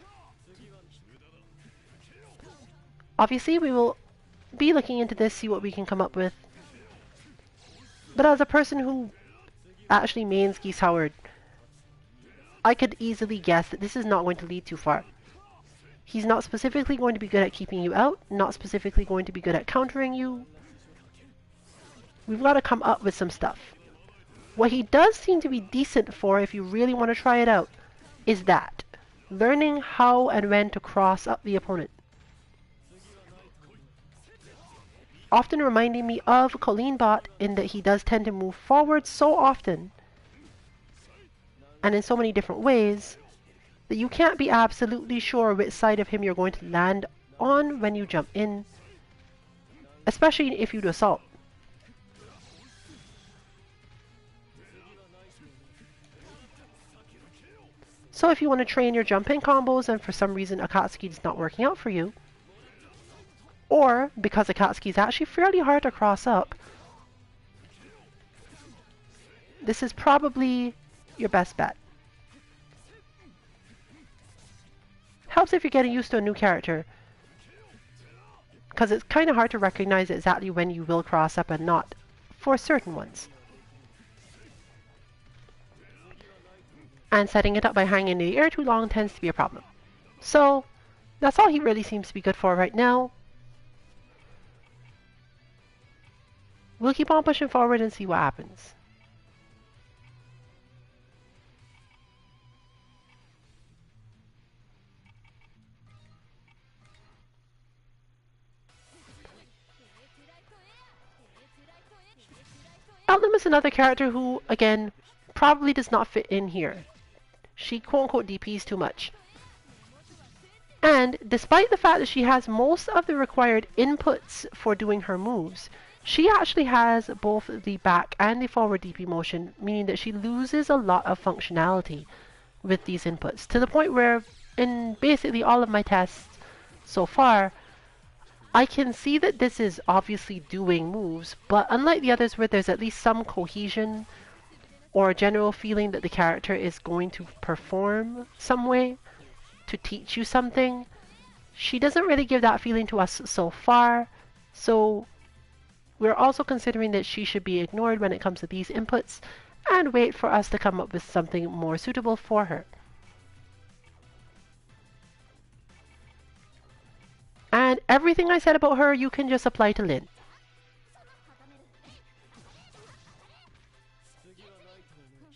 Obviously, we will be looking into this, see what we can come up with. But as a person who actually mains Geese Howard, I could easily guess that this is not going to lead too far. He's not specifically going to be good at keeping you out, not specifically going to be good at countering you. We've got to come up with some stuff. What he does seem to be decent for, if you really want to try it out, is that. Learning how and when to cross up the opponent. Often reminding me of Colleen Bot in that he does tend to move forward so often and in so many different ways that you can't be absolutely sure which side of him you're going to land on when you jump in. especially if you do assault. So if you want to train your jump-in combos and for some reason Akatsuki is not working out for you, or because Akatsuki is actually fairly hard to cross up, this is probably your best bet. Helps if you're getting used to a new character, because it's kind of hard to recognize exactly when you will cross up and not for certain ones. And setting it up by hanging in the air too long tends to be a problem. So that's all he really seems to be good for right now. We'll keep on pushing forward and see what happens. Outlim is another character who, again, probably does not fit in here. She quote-unquote DPs too much. And despite the fact that she has most of the required inputs for doing her moves, she actually has both the back and the forward DP motion, meaning that she loses a lot of functionality with these inputs, to the point where in basically all of my tests so far, I can see that this is obviously doing moves, but unlike the others where there's at least some cohesion or a general feeling that the character is going to perform some way to teach you something, she doesn't really give that feeling to us so far. So we're also considering that she should be ignored when it comes to these inputs and wait for us to come up with something more suitable for her. And everything I said about her, you can just apply to Lyn.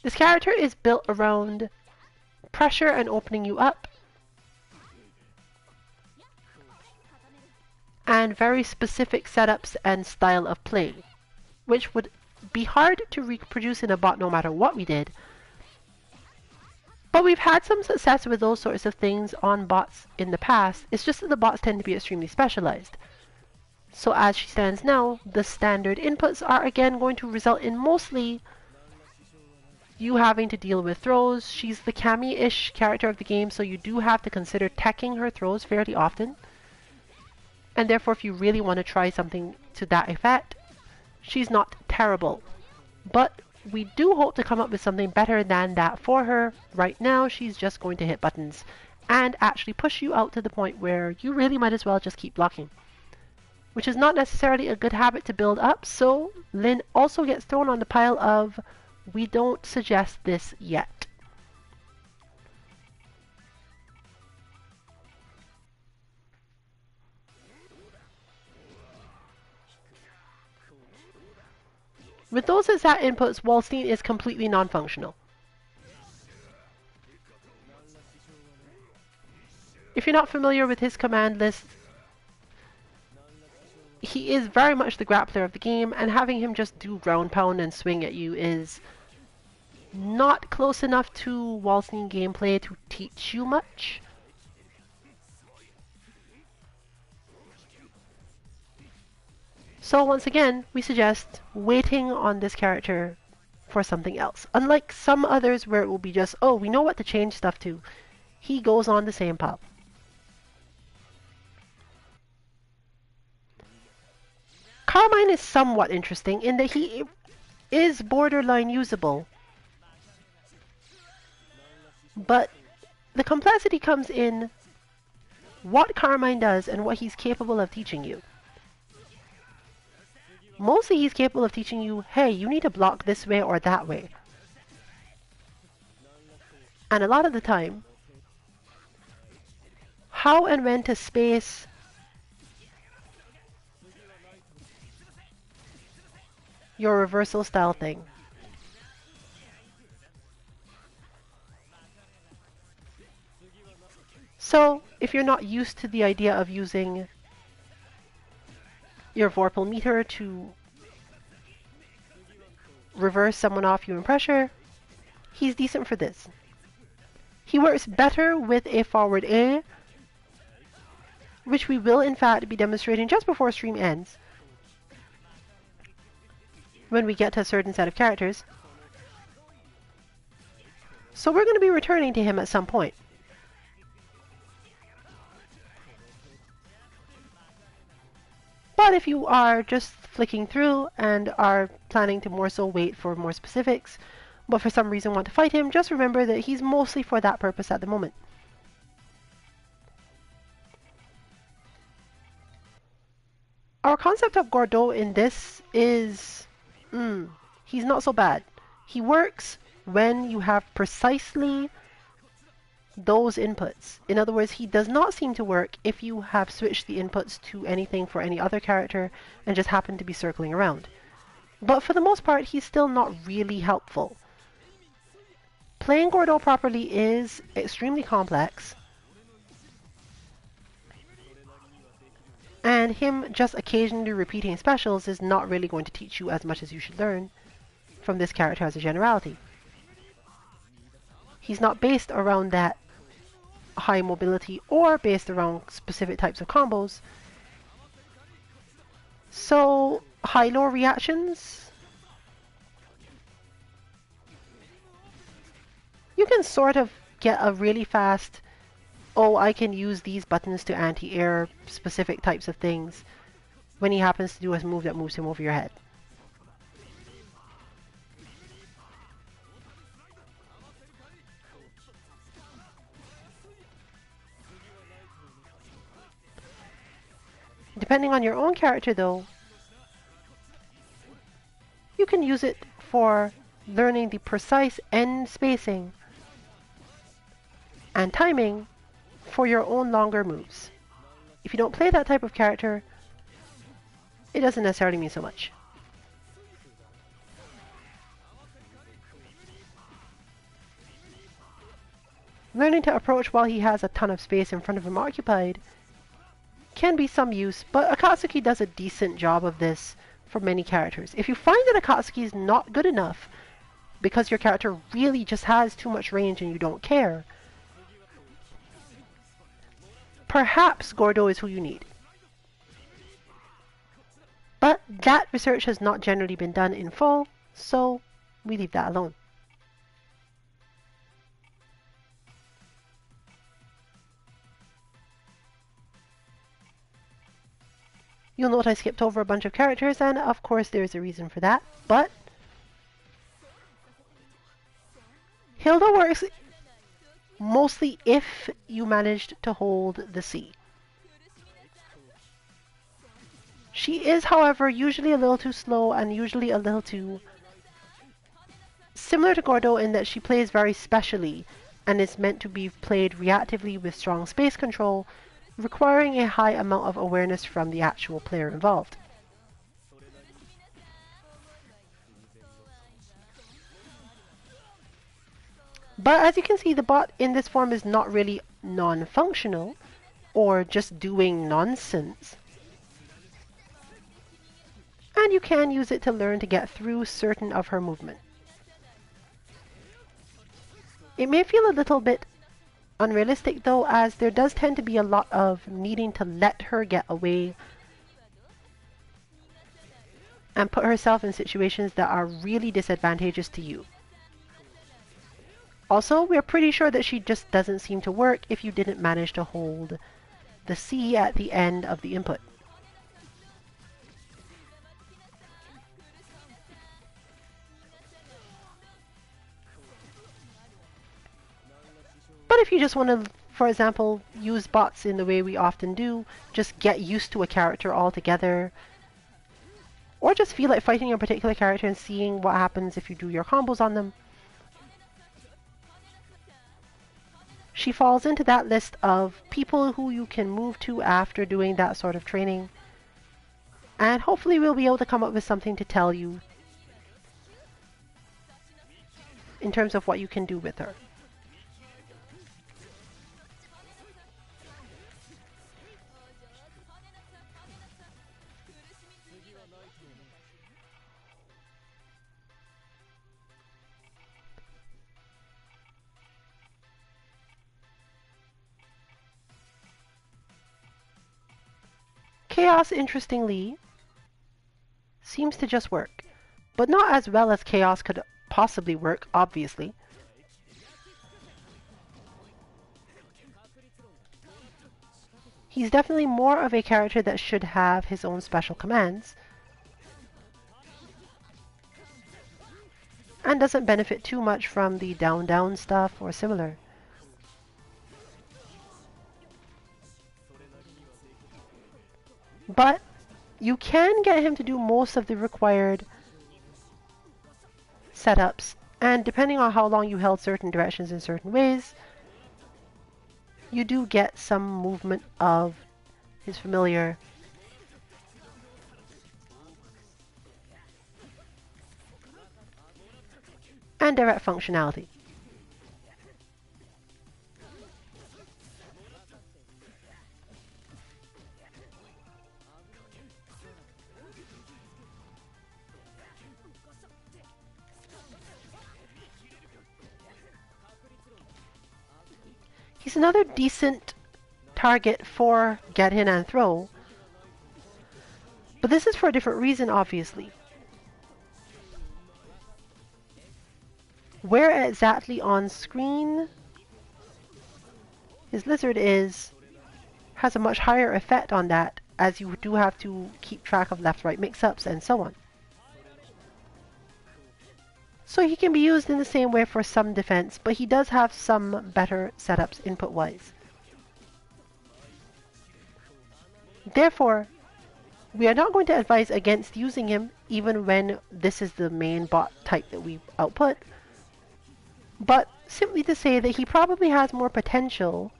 This character is built around pressure and opening you up, and very specific setups and style of play, which would be hard to reproduce in a bot no matter what we did. But we've had some success with those sorts of things on bots in the past. It's just that the bots tend to be extremely specialized. So as she stands now, the standard inputs are again going to result in mostly you having to deal with throws. She's the Cammy-ish character of the game, so you do have to consider teching her throws fairly often. And therefore, if you really want to try something to that effect, she's not terrible. But we do hope to come up with something better than that for her. Right now, she's just going to hit buttons and actually push you out to the point where you really might as well just keep blocking, which is not necessarily a good habit to build up. So Lyn also gets thrown on the pile of we don't suggest this yet. With those exact inputs, Wallstein is completely non-functional. If you're not familiar with his command list, he is very much the grappler of the game, and having him just do ground pound and swing at you is not close enough to Wallstein gameplay to teach you much. So once again, we suggest waiting on this character for something else. Unlike some others where it will be just, oh, we know what to change stuff to. He goes on the same path. Carmine is somewhat interesting in that he is borderline usable. But the complexity comes in what Carmine does and what he's capable of teaching you. Mostly he's capable of teaching you, hey, you need to block this way or that way. And a lot of the time, how and when to space your reversal style thing. So, if you're not used to the idea of using your Vorpal meter to reverse someone off you in pressure, he's decent for this. He works better with a forward A, which we will in fact be demonstrating just before stream ends. when we get to a certain set of characters. So we're going to be returning to him at some point. But if you are just flicking through and are planning to more so wait for more specifics, but for some reason want to fight him, just remember that he's mostly for that purpose at the moment. Our concept of Gordeau in this is, he's not so bad. He works when you have precisely those inputs. In other words, he does not seem to work if you have switched the inputs to anything for any other character and just happen to be circling around. But for the most part, he's still not really helpful. Playing Gordeau properly is extremely complex, and him just occasionally repeating specials is not really going to teach you as much as you should learn from this character as a generality. He's not based around that high mobility or based around specific types of combos. So, high-low reactions, you can sort of get a really fast, oh, I can use these buttons to anti-air specific types of things when he happens to do a move that moves him over your head. Depending on your own character though, you can use it for learning the precise end spacing and timing for your own longer moves. If you don't play that type of character, it doesn't necessarily mean so much. Learning to approach while he has a ton of space in front of him occupied can be some use, but Akatsuki does a decent job of this for many characters. If you find that Akatsuki is not good enough because your character really just has too much range and you don't care, perhaps Gordeau is who you need. But that research has not generally been done in full, so we leave that alone. You'll note I skipped over a bunch of characters, and of course there's a reason for that, but Hilda works mostly if you managed to hold the C. She is, however, usually a little too slow and usually a little too similar to Gordeau in that she plays very specially and is meant to be played reactively with strong space control, requiring a high amount of awareness from the actual player involved. But as you can see, the bot in this form is not really non-functional or just doing nonsense. And you can use it to learn to get through certain of her movement. It may feel a little bit unrealistic though, as there does tend to be a lot of needing to let her get away and put herself in situations that are really disadvantageous to you. Also, we're pretty sure that she just doesn't seem to work if you didn't manage to hold the C at the end of the input. But if you just want to, for example, use bots in the way we often do, just get used to a character altogether, or just feel like fighting a particular character and seeing what happens if you do your combos on them, she falls into that list of people who you can move to after doing that sort of training, and hopefully we'll be able to come up with something to tell you in terms of what you can do with her. Chaos, interestingly, seems to just work. but not as well as Chaos could possibly work, obviously. He's definitely more of a character that should have his own special commands, and doesn't benefit too much from the down-down stuff or similar. But you can get him to do most of the required setups, and depending on how long you held certain directions in certain ways, you do get some movement of his familiar and direct functionality. He's another decent target for get in and throw, but this is for a different reason, obviously. Where exactly on screen his lizard is has a much higher effect on that, as you do have to keep track of left-right mix-ups and so on. So he can be used in the same way for some defense, but he does have some better setups input-wise. Therefore, we are not going to advise against using him even when this is the main bot type that we output, but simply to say that he probably has more potential,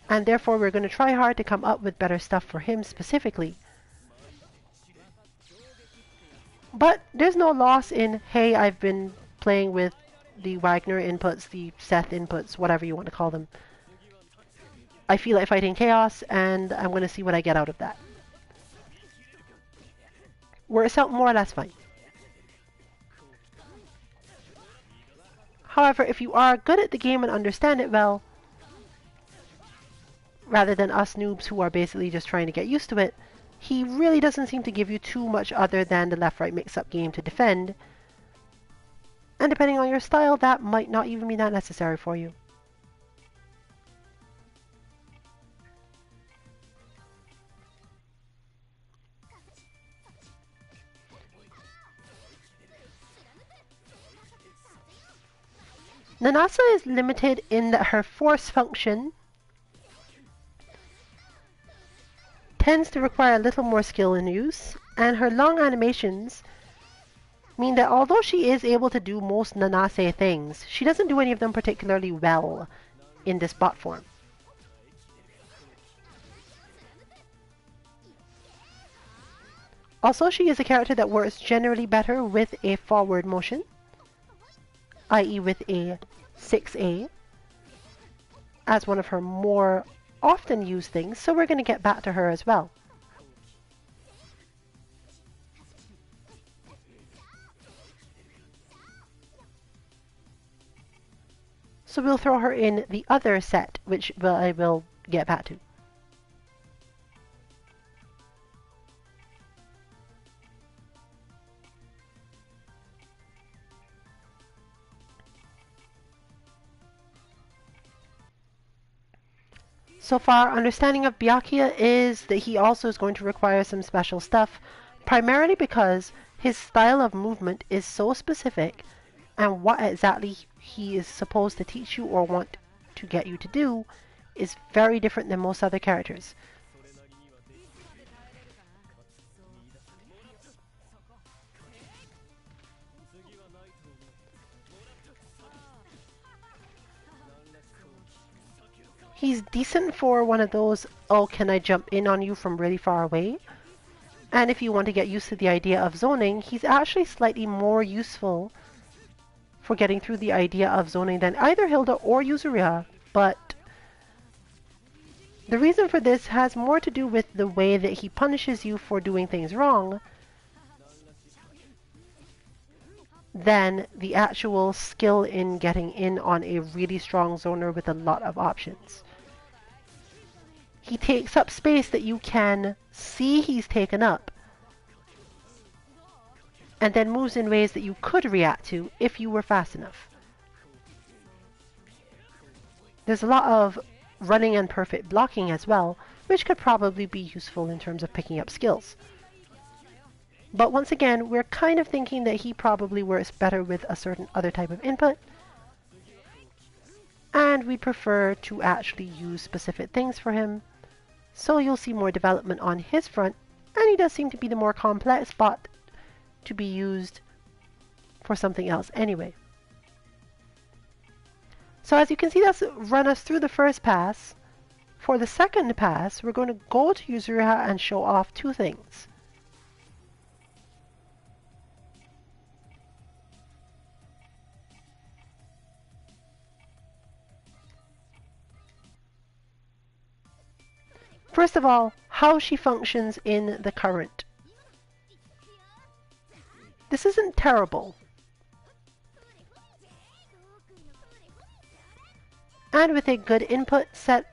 and therefore we're going to try hard to come up with better stuff for him specifically. But there's no loss in, hey, I've been playing with the Wagner inputs, the Seth inputs, whatever you want to call them. I feel like fighting Chaos, and I'm going to see what I get out of that. Works out more or less fine. However, if you are good at the game and understand it well, rather than us noobs who are basically just trying to get used to it, he really doesn't seem to give you too much other than the left-right mix-up game to defend. And depending on your style, that might not even be that necessary for you. Nanasa is limited in that her force function tends to require a little more skill in use, and her long animations mean that although she is able to do most Nanase things, she doesn't do any of them particularly well in this bot form. Also, she is a character that works generally better with a forward motion, i.e. with a 6A, as one of her more often used things, so we're going to get back to her as well. So we'll throw her in the other set, which I will get back to. So far, our understanding of Byakuya is that he also is going to require some special stuff, primarily because his style of movement is so specific, and what exactly he is supposed to teach you or want to get you to do is very different than most other characters. He's decent for one of those, oh, can I jump in on you from really far away? And if you want to get used to the idea of zoning, he's actually slightly more useful for getting through the idea of zoning than either Hilda or Yuzuriha, but the reason for this has more to do with the way that he punishes you for doing things wrong than the actual skill in getting in on a really strong zoner with a lot of options. He takes up space that you can see he's taken up, and then moves in ways that you could react to if you were fast enough. There's a lot of running and perfect blocking as well, which could probably be useful in terms of picking up skills. But once again, we're kind of thinking that he probably works better with a certain other type of input, and we prefer to actually use specific things for him, so you'll see more development on his front, and he does seem to be the more complex bot to be used for something else anyway. So as you can see, that's run us through the first pass. For the second pass, we're going to go to Yuzuriha and show off two things. First of all, how she functions in the current. This isn't terrible. And with a good input set,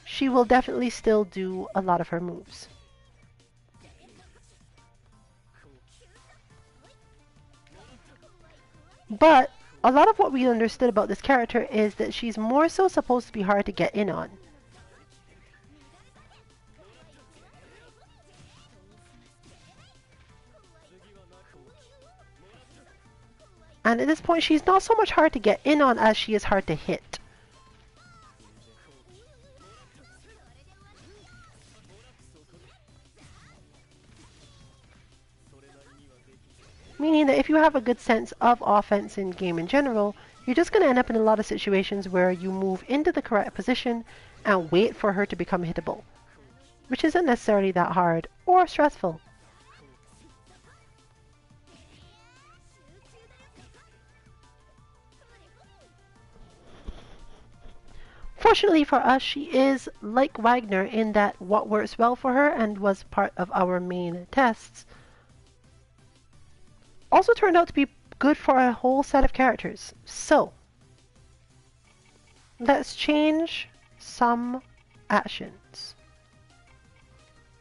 she will definitely still do a lot of her moves. But a lot of what we understood about this character is that she's more so supposed to be hard to get in on. And at this point, she's not so much hard to get in on as she is hard to hit. Meaning that if you have a good sense of offense in game in general, you're just going to end up in a lot of situations where you move into the correct position and wait for her to become hittable, which isn't necessarily that hard or stressful. Fortunately for us, she is like Wagner in that what works well for her and was part of our main tests also turned out to be good for a whole set of characters. So, let's change some actions.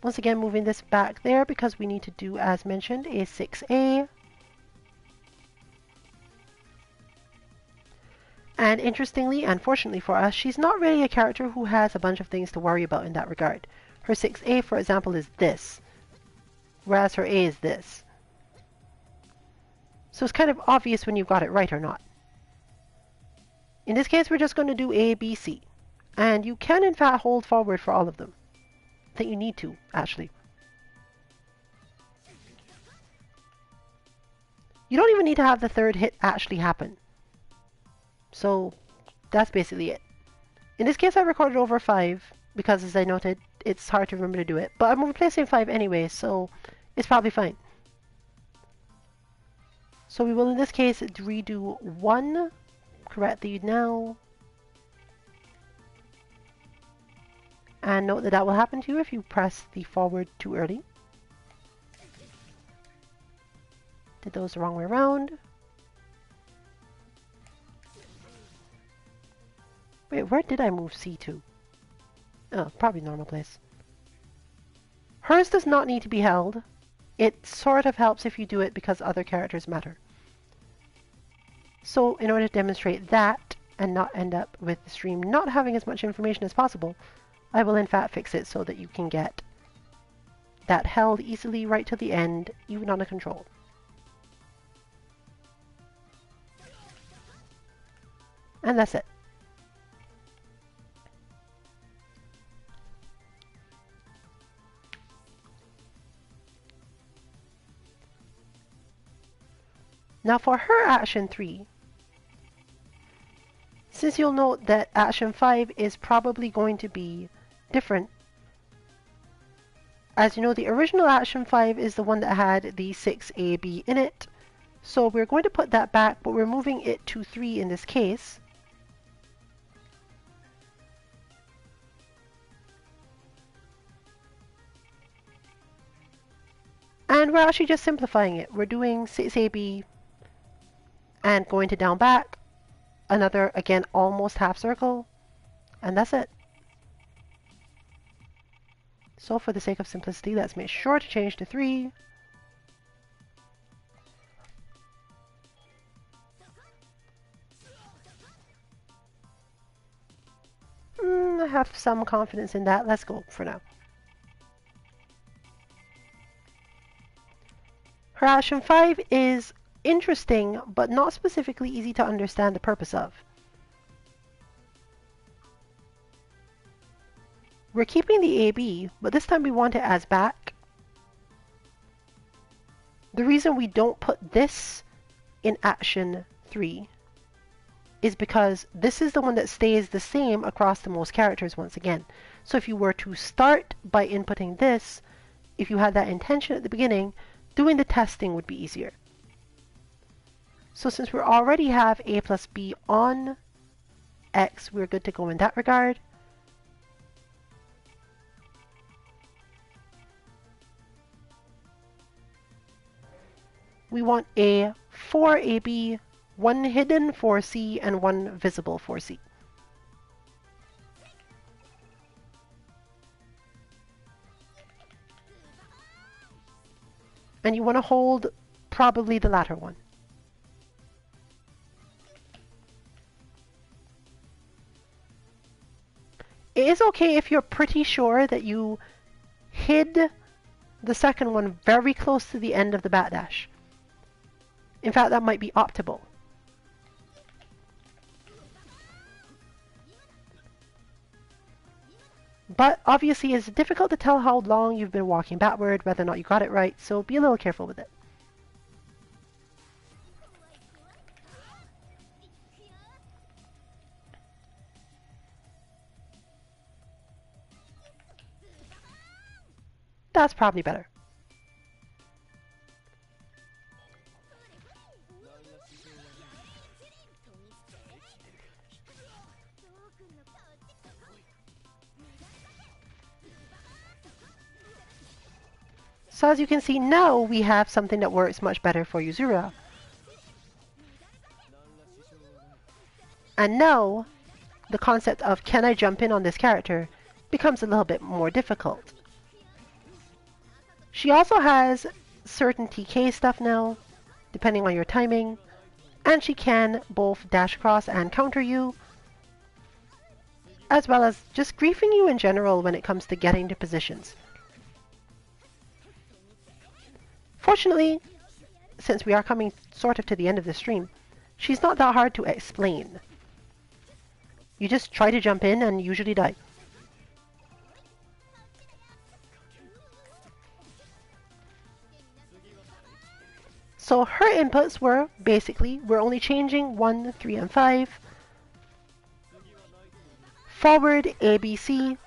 Once again, moving this back there because we need to do, as mentioned, a 6A. And interestingly, and fortunately for us, she's not really a character who has a bunch of things to worry about in that regard. Her 6A, for example, is this, whereas her A is this. So it's kind of obvious when you've got it right or not. In this case, we're just going to do A, B, C. And you can, in fact, hold forward for all of them. I think you need to, actually. You don't even need to have the third hit actually happen. So that's basically it. In this case, I recorded over 5 because, as I noted, it's hard to remember to do it. But I'm replacing 5 anyway, so it's probably fine. So we will, in this case, redo 1. Correct the now. And note that that will happen to you if you press the forward too early. Did those the wrong way around. Wait, where did I move C to? Oh, probably normal place. Hers does not need to be held. It sort of helps if you do it because other characters matter. So in order to demonstrate that and not end up with the stream not having as much information as possible, I will in fact fix it so that you can get that held easily right to the end, even on a control. And that's it. Now for her action 3, since you'll note that action 5 is probably going to be different. As you know, the original action 5 is the one that had the 6AB in it. So we're going to put that back, but we're moving it to 3 in this case. And we're actually just simplifying it. We're doing 6AB and going to down back, another, again, almost half circle, and that's it. So for the sake of simplicity, let's make sure to change to 3. I have some confidence in that. Let's go for now. Her action 5 is interesting, but not specifically easy to understand the purpose of. We're keeping the AB, but this time we want it as back. The reason we don't put this in action 3 is because this is the one that stays the same across the most characters once again. So if you were to start by inputting this, if you had that intention at the beginning, doing the testing would be easier. So since we already have A plus B on X, we're good to go in that regard. We want a 4AB, one hidden 4C, and one visible 4C. And you want to hold probably the latter one. It is okay if you're pretty sure that you hid the second one very close to the end of the backdash. In fact, that might be optimal. But obviously it's difficult to tell how long you've been walking backward, whether or not you got it right, so be a little careful with it. That's probably better. So as you can see, now we have something that works much better for Yuzura. And now, the concept of can I jump in on this character becomes a little bit more difficult. She also has certain TK stuff now, depending on your timing, and she can both dash across and counter you, as well as just griefing you in general when it comes to getting to positions. Fortunately, since we are coming sort of to the end of the stream, she's not that hard to explain. You just try to jump in and usually die. So her inputs were basically, we're only changing 1, 3, and 5. Forward ABC,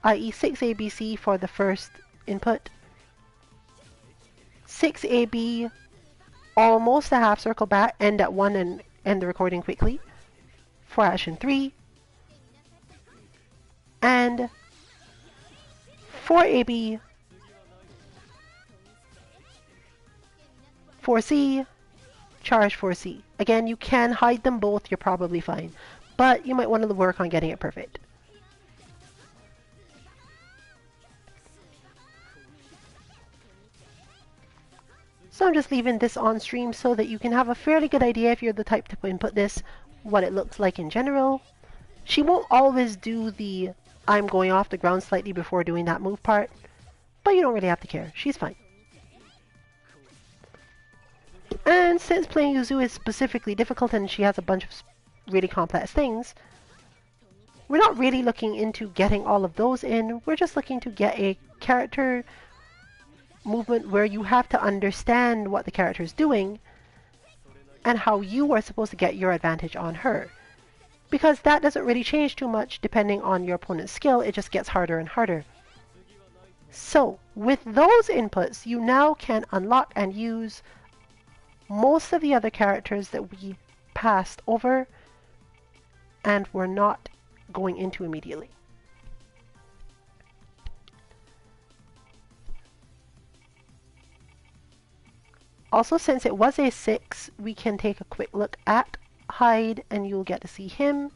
i.e. 6 ABC for the first input. 6AB, almost a half circle back, end at 1 and end the recording quickly for action 3. And 4AB, 4C, charge 4C. Again, you can hide them both, you're probably fine. But you might want to work on getting it perfect. So I'm just leaving this on stream so that you can have a fairly good idea, if you're the type to input this, what it looks like in general. She won't always do the I'm going off the ground slightly before doing that move part, but you don't really have to care. She's fine. And since playing Yuzu is specifically difficult and she has a bunch of really complex things, we're not really looking into getting all of those in. We're just looking to get a character movement where you have to understand what the character is doing and how you are supposed to get your advantage on her. Because that doesn't really change too much depending on your opponent's skill, it just gets harder and harder. So, with those inputs, you now can unlock and use most of the other characters that we passed over and were not going into immediately. Also, since it was a 6, we can take a quick look at Hyde and you'll get to see him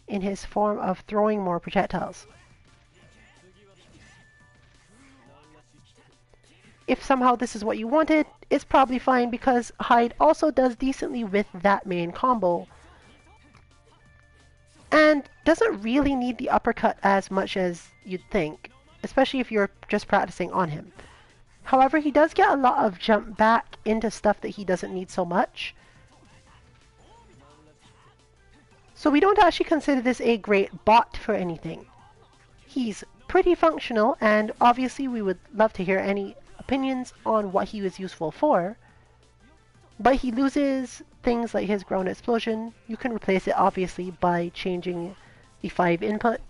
in his form of throwing more projectiles. If somehow this is what you wanted, it's probably fine because Hyde also does decently with that main combo. and doesn't really need the uppercut as much as you'd think, especially if you're just practicing on him. However, he does get a lot of jump back into stuff that he doesn't need so much. So we don't actually consider this a great bot for anything. He's pretty functional, and obviously we would love to hear any opinions on what he was useful for. But he loses things like his ground explosion. You can replace it obviously by changing the 5 input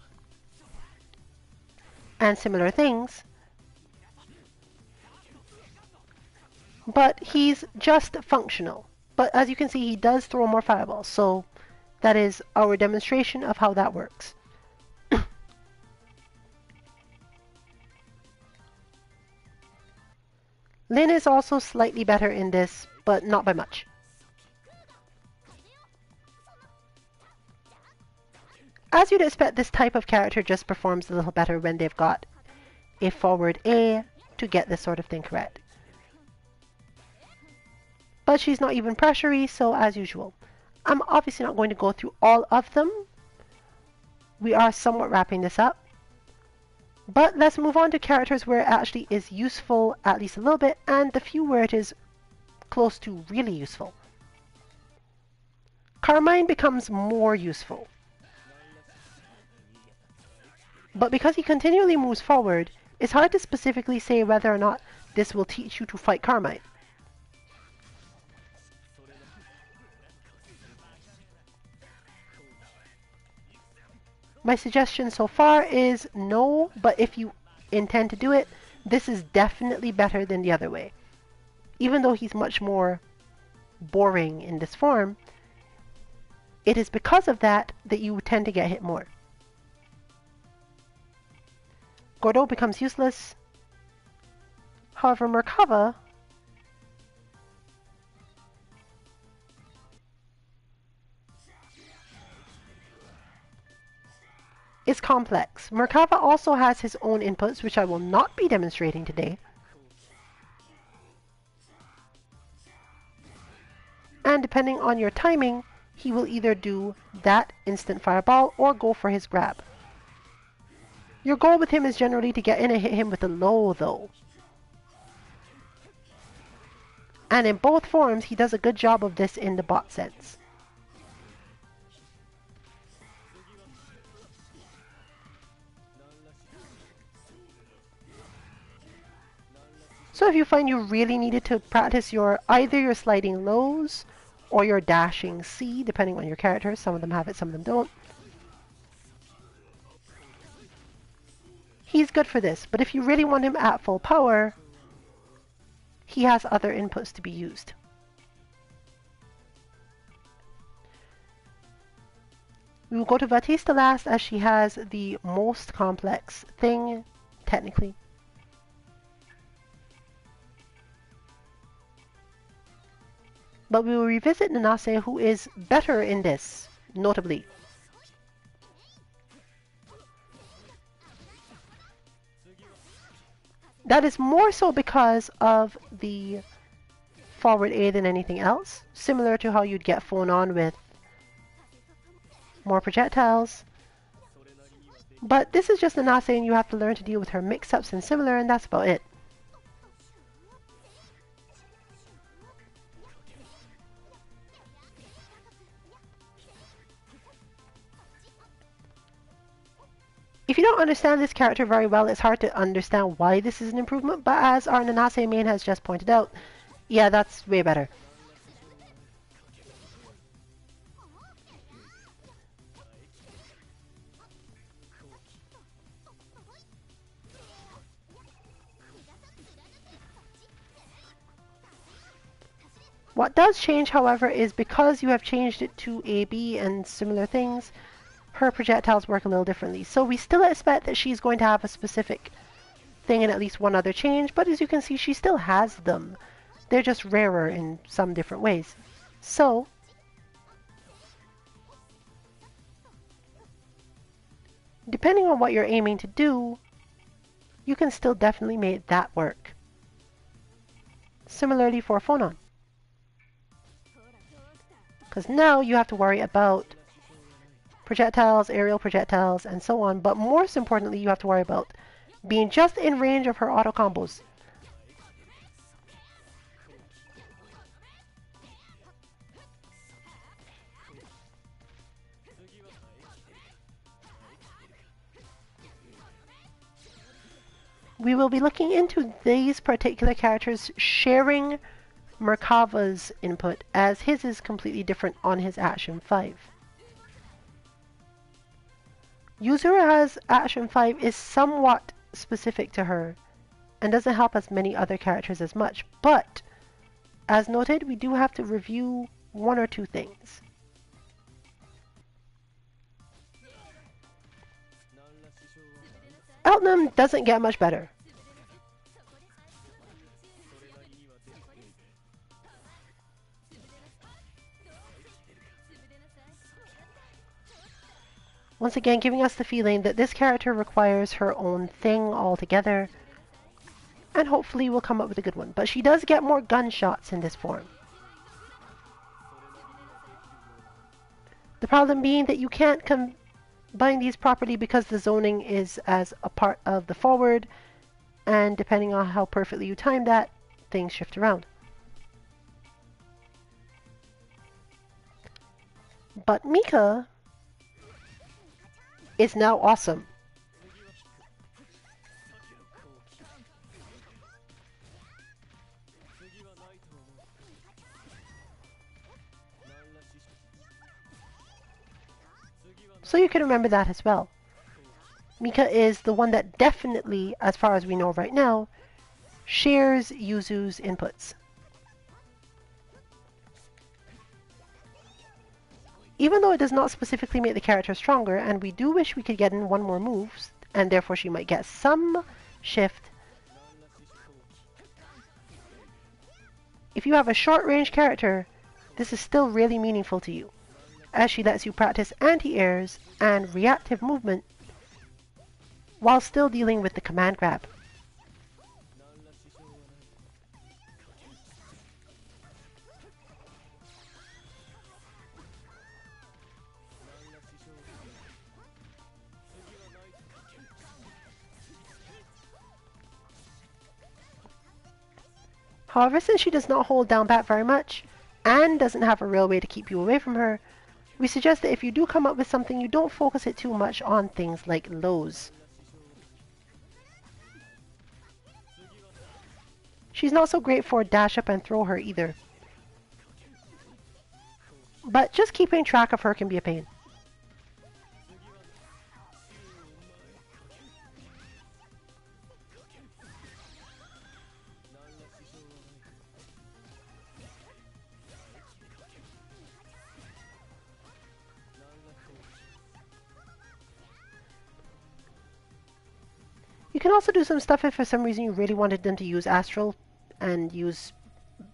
and similar things. But he's just functional. But as you can see, he does throw more fireballs, so that is our demonstration of how that works. Lin is also slightly better in this, but not by much. As you'd expect, this type of character just performs a little better when they've got a forward A to get this sort of thing correct. But she's not even pressure-y, so as usual. I'm obviously not going to go through all of them. We are somewhat wrapping this up. But let's move on to characters where it actually is useful at least a little bit, and the few where it is close to really useful. Carmine becomes more useful. But because he continually moves forward, it's hard to specifically say whether or not this will teach you to fight Carmine. My suggestion so far is no, but if you intend to do it, this is definitely better than the other way. Even though he's much more boring in this form, it is because of that that you tend to get hit more. Gordo becomes useless. However, Merkava is complex. Merkava also has his own inputs, which I will not be demonstrating today. And depending on your timing, he will either do that instant fireball or go for his grab. Your goal with him is generally to get in and hit him with a low, though. And in both forms, he does a good job of this in the bot sense. So if you find you really needed to practice either your sliding lows or your dashing C, depending on your character, some of them have it, some of them don't, he's good for this. But if you really want him at full power, he has other inputs to be used. We will go to Batista last, as she has the most complex thing, technically. But we will revisit Nanase, who is better in this, notably. That is more so because of the forward A than anything else, similar to how you'd get phone on with more projectiles. But this is just Nanase, and you have to learn to deal with her mix-ups and similar, and that's about it. If you don't understand this character very well, it's hard to understand why this is an improvement, but as our Nanase main has just pointed out, yeah, that's way better. What does change, however, is because you have changed it to AB and similar things, her projectiles work a little differently. So we still expect that she's going to have a specific thing and at least one other change, but as you can see, she still has them. They're just rarer in some different ways. So depending on what you're aiming to do, you can still definitely make that work. Similarly for Phonon. Because now you have to worry about projectiles, aerial projectiles, and so on. But most importantly, you have to worry about being just in range of her auto combos. We will be looking into these particular characters sharing Merkava's input, as his is completely different on his Action 5. Yuzura's Action 5 is somewhat specific to her and doesn't help as many other characters as much, but as noted, we do have to review one or two things. Eltnum doesn't get much better. Once again, giving us the feeling that this character requires her own thing altogether, and hopefully we'll come up with a good one. But she does get more gunshots in this form. The problem being that you can't combine these properly because the zoning is as a part of the forward, and depending on how perfectly you time that, things shift around. But Mika is now awesome. So you can remember that as well. Mika is the one that definitely, as far as we know right now, shares Yuzu's inputs. Even though it does not specifically make the character stronger, and we do wish we could get in one more move, and therefore she might get some shift. If you have a short-range character, this is still really meaningful to you, as she lets you practice anti-airs and reactive movement while still dealing with the command grab. However, since she does not hold down bat very much, and doesn't have a real way to keep you away from her, we suggest that if you do come up with something, you don't focus it too much on things like lows. She's not so great for dash up and throw her either. But just keeping track of her can be a pain. You can also do some stuff if for some reason you really wanted them to use Astral and use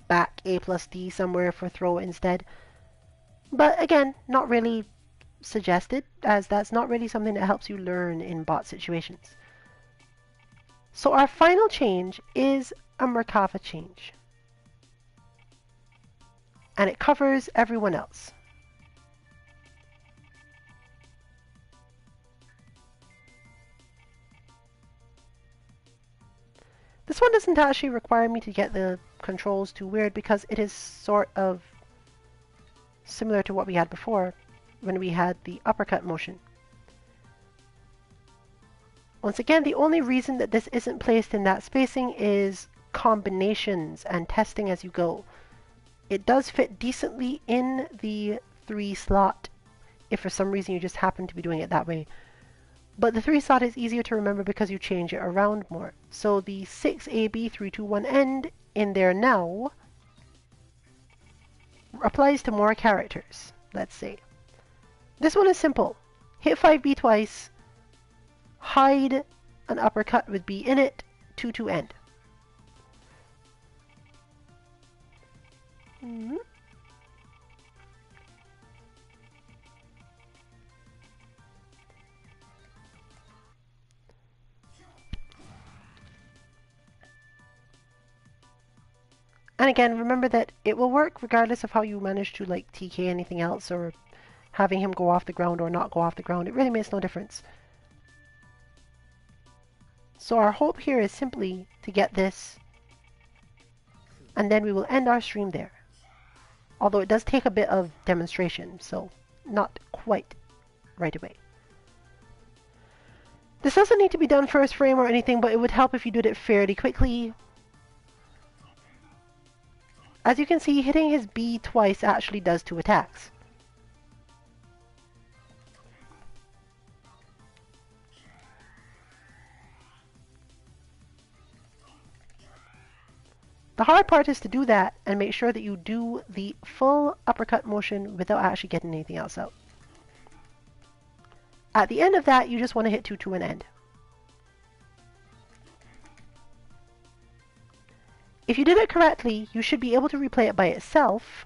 back A plus D somewhere for throw instead. But again, not really suggested, as that's not really something that helps you learn in bot situations. So our final change is a Merkava change. And it covers everyone else. This one doesn't actually require me to get the controls too weird because it is sort of similar to what we had before when we had the uppercut motion. Once again, the only reason that this isn't placed in that spacing is combinations and testing as you go. It does fit decently in the 3 slot if for some reason you just happen to be doing it that way. But the 3 slot is easier to remember because you change it around more. So the 6AB 321 end in there now applies to more characters, let's say. This one is simple. Hit 5B twice, hide an uppercut with B in it, 2-2 end. And again, remember that it will work regardless of how you manage to like TK anything else or having him go off the ground or not go off the ground. It really makes no difference. So our hope here is simply to get this, and then we will end our stream there. Although it does take a bit of demonstration, so not quite right away. This doesn't need to be done first frame or anything, but it would help if you did it fairly quickly. As you can see, hitting his B twice actually does 2 attacks. The hard part is to do that and make sure that you do the full uppercut motion without actually getting anything else out. At the end of that, you just want to hit 2 to an end. If you did it correctly, you should be able to replay it by itself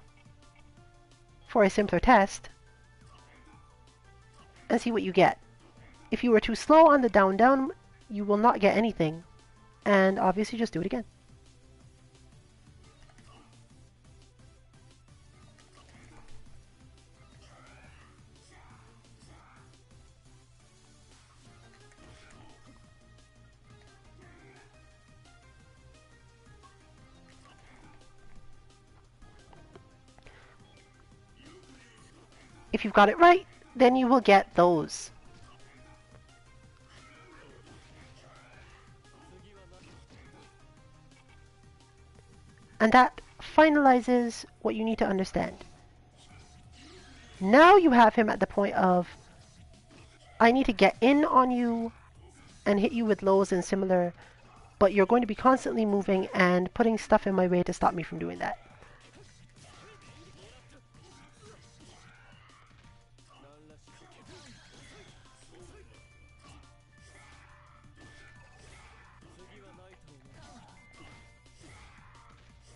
for a simpler test and see what you get. If you were too slow on the down-down, you will not get anything, and obviously just do it again. If you've got it right, then you will get those. And that finalizes what you need to understand. Now you have him at the point of, I need to get in on you and hit you with lows and similar, but you're going to be constantly moving and putting stuff in my way to stop me from doing that.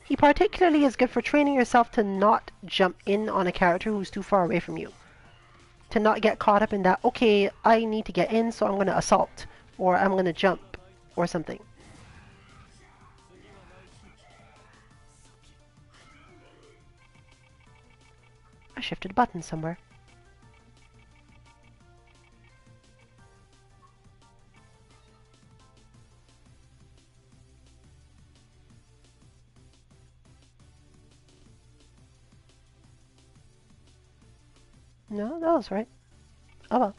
He particularly is good for training yourself to not jump in on a character who's too far away from you. To not get caught up in that, okay, I need to get in, so I'm going to assault, or I'm going to jump, or something. I shifted a button somewhere. No, that was right. Oh well.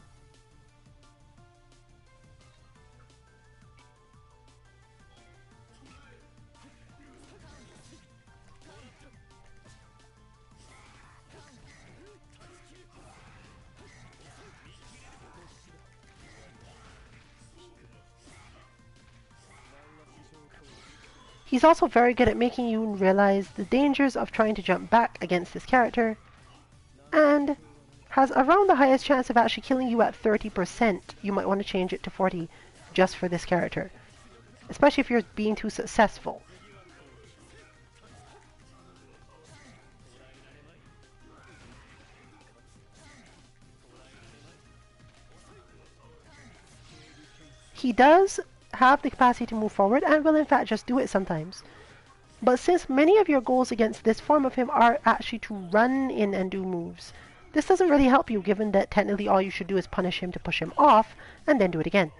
He's also very good at making you realize the dangers of trying to jump back against this character, and has around the highest chance of actually killing you at 30%. You might want to change it to 40 just for this character, especially if you're being too successful. He does have the capacity to move forward and will in fact just do it sometimes. But since many of your goals against this form of him are actually to run in and do moves, this doesn't really help you, given that technically all you should do is punish him to push him off and then do it again.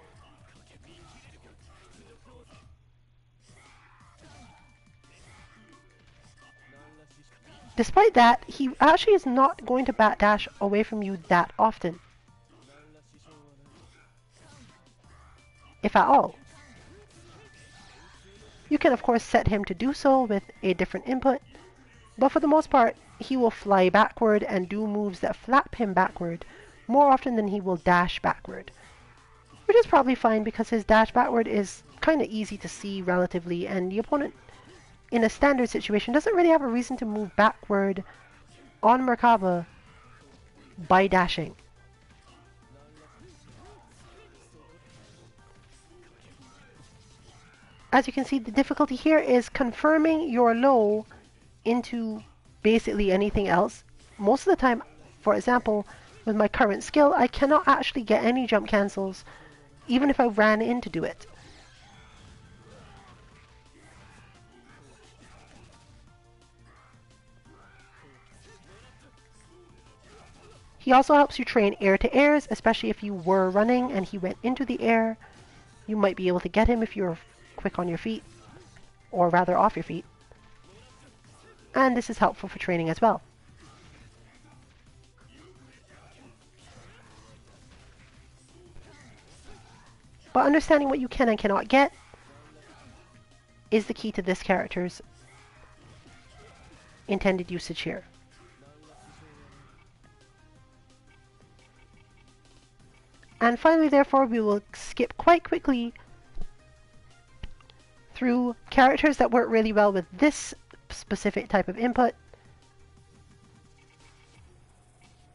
Despite that, he actually is not going to backdash away from you that often, if at all. You can of course set him to do so with a different input, but for the most part, he will fly backward and do moves that flap him backward more often than he will dash backward. Which is probably fine because his dash backward is kind of easy to see relatively, and the opponent in a standard situation doesn't really have a reason to move backward on Merkaba by dashing. As you can see, the difficulty here is confirming your low into basically anything else. Most of the time, for example, with my current skill, I cannot actually get any jump cancels, even if I ran in to do it. He also helps you train air-to-airs, especially if you were running and he went into the air. You might be able to get him if you're quick on your feet, or rather off your feet. And this is helpful for training as well. But understanding what you can and cannot get is the key to this character's intended usage here. And finally, therefore, we will skip quite quickly through characters that work really well with this specific type of input,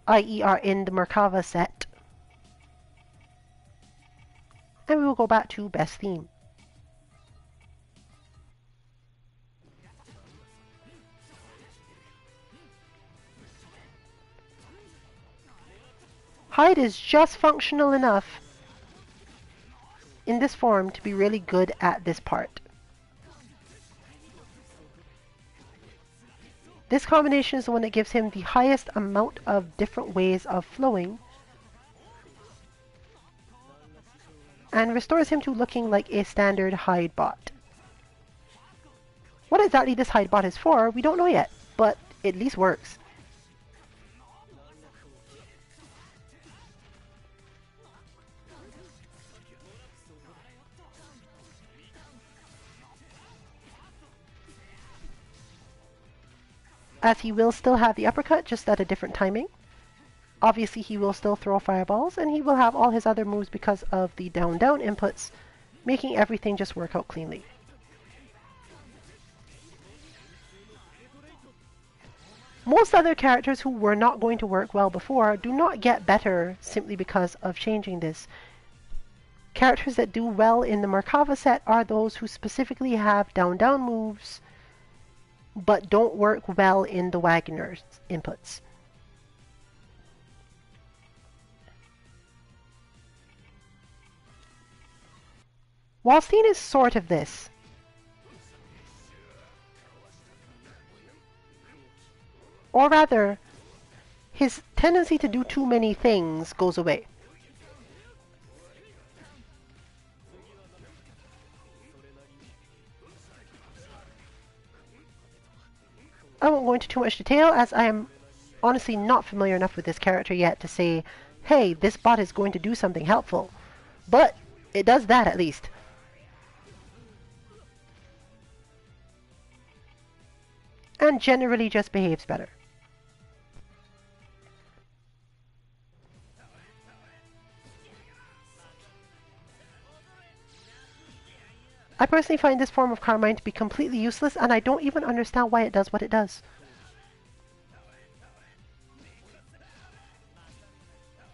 i.e. are in the Merkava set. And we will go back to best theme. Hide is just functional enough in this form to be really good at this part. This combination is the one that gives him the highest amount of different ways of flowing and restores him to looking like a standard hide bot. What exactly this hide bot is for, we don't know yet, but it at least works. As he will still have the uppercut, just at a different timing. Obviously he will still throw fireballs, and he will have all his other moves because of the down-down inputs, making everything just work out cleanly. Most other characters who were not going to work well before do not get better simply because of changing this. Characters that do well in the Merkava set are those who specifically have down-down moves, but don't work well in the Wagner's inputs. Wallstein is sort of this. Or rather, his tendency to do too many things goes away. I won't go into too much detail, as I am honestly not familiar enough with this character yet to say, hey, this bot is going to do something helpful. But it does that at least. And generally just behaves better. I personally find this form of Carmine to be completely useless, and I don't even understand why it does what it does.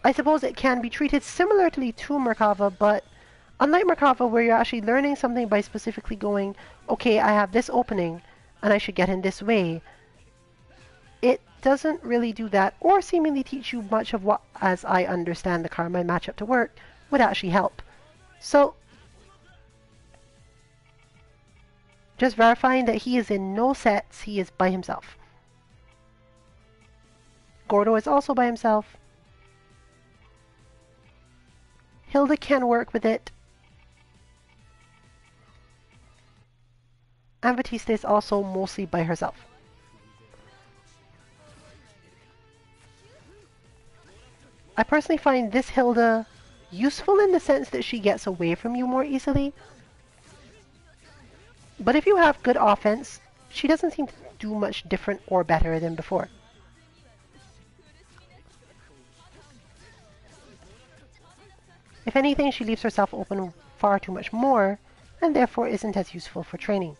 I suppose it can be treated similarly to Merkava, but unlike Merkava, where you're actually learning something by specifically going, okay, I have this opening, and I should get in this way, it doesn't really do that, or seemingly teach you much of what, as I understand the Carmine matchup to work, would actually help. So, just verifying that he is in no sets, he is by himself. Gordo is also by himself. Hilda can work with it. And Batista is also mostly by herself. I personally find this Hilda useful in the sense that she gets away from you more easily. But if you have good offense, she doesn't seem to do much different or better than before. If anything, she leaves herself open far too much more, and therefore isn't as useful for training.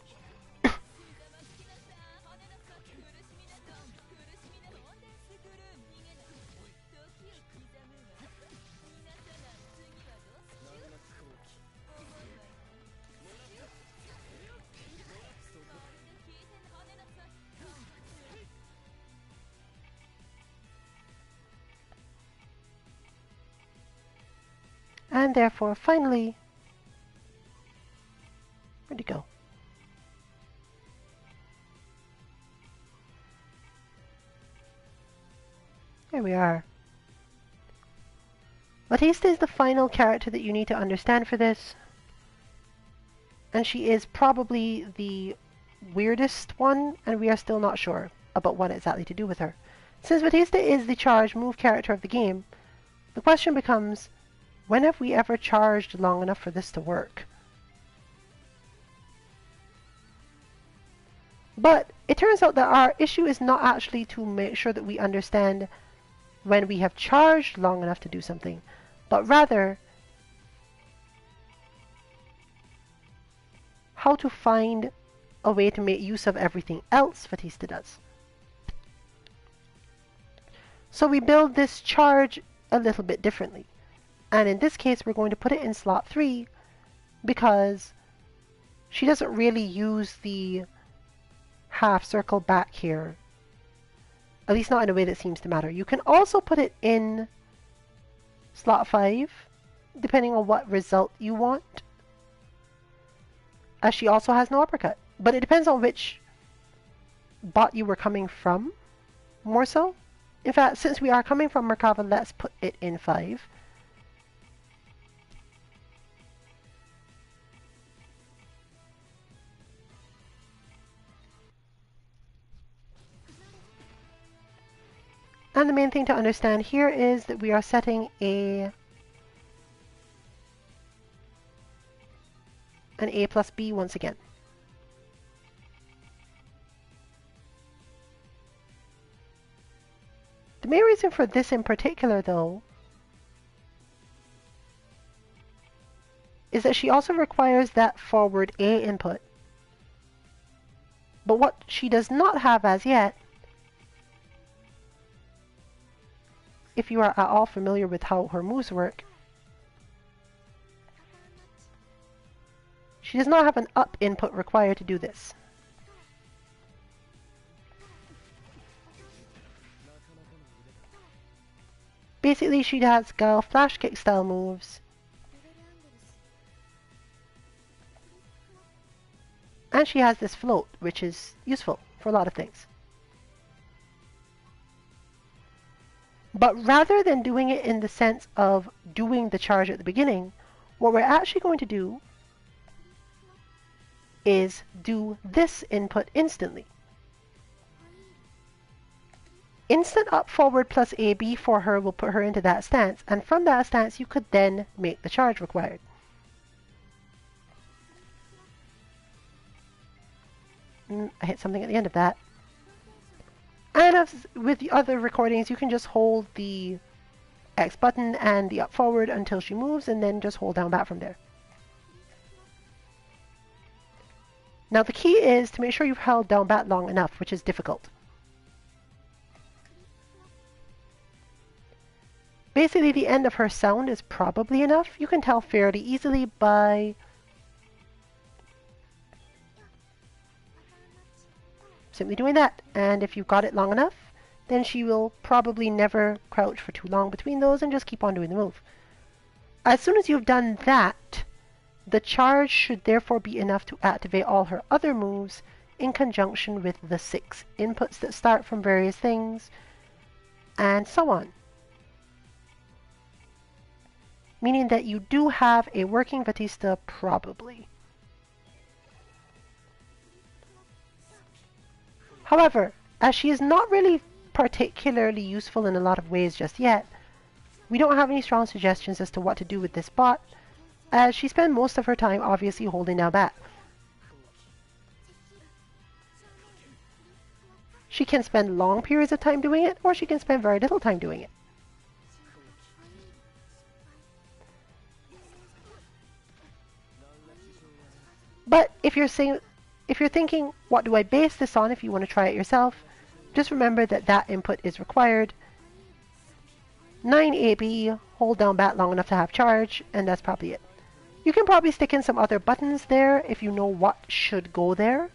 And therefore, finally, where'd it go? There we are. Batista is the final character that you need to understand for this. And she is probably the weirdest one, and we are still not sure about what exactly to do with her. Since Batista is the charge move character of the game, the question becomes, when have we ever charged long enough for this to work? But it turns out that our issue is not actually to make sure that we understand when we have charged long enough to do something, but rather how to find a way to make use of everything else Batista does. So we build this charge a little bit differently. And in this case, we're going to put it in slot 3 because she doesn't really use the half circle back here. At least not in a way that seems to matter. You can also put it in slot 5, depending on what result you want, as she also has no uppercut. But it depends on which bot you were coming from, more so. In fact, since we are coming from Merkava, let's put it in 5. And the main thing to understand here is that we are setting an A plus B once again. The main reason for this in particular, though, is that she also requires that forward A input. But what she does not have as yet, if you are at all familiar with how her moves work, she does not have an up input required to do this. Basically, she has Gal flash kick style moves, and she has this float, which is useful for a lot of things. But rather than doing it in the sense of doing the charge at the beginning, what we're actually going to do is do this input instantly. Instant up forward plus AB for her will put her into that stance, and from that stance you could then make the charge required. I hit something at the end of that. And as with the other recordings, you can just hold the X button and the up forward until she moves, and then just hold down back from there. Now the key is to make sure you've held down back long enough, which is difficult. Basically, the end of her sound is probably enough. You can tell fairly easily by simply doing that. And if you've got it long enough, then she will probably never crouch for too long between those and just keep on doing the move. As soon as you've done that, the charge should therefore be enough to activate all her other moves in conjunction with the 6 inputs that start from various things, and so on. Meaning that you do have a working Batista, probably. However, as she is not really particularly useful in a lot of ways just yet, we don't have any strong suggestions as to what to do with this bot, as she spends most of her time obviously holding down back. She can spend long periods of time doing it, or she can spend very little time doing it. But if you're thinking, what do I base this on if you want to try it yourself, just remember that that input is required. 9 AB, hold down bat long enough to have charge, and that's probably it. You can probably stick in some other buttons there if you know what should go there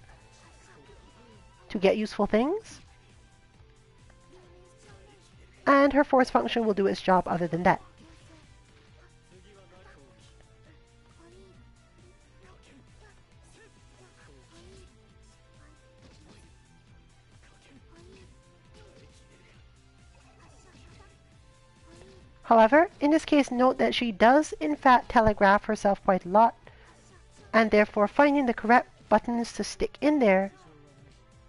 to get useful things. And her force function will do its job other than that. However, in this case, note that she does in fact telegraph herself quite a lot, and therefore finding the correct buttons to stick in there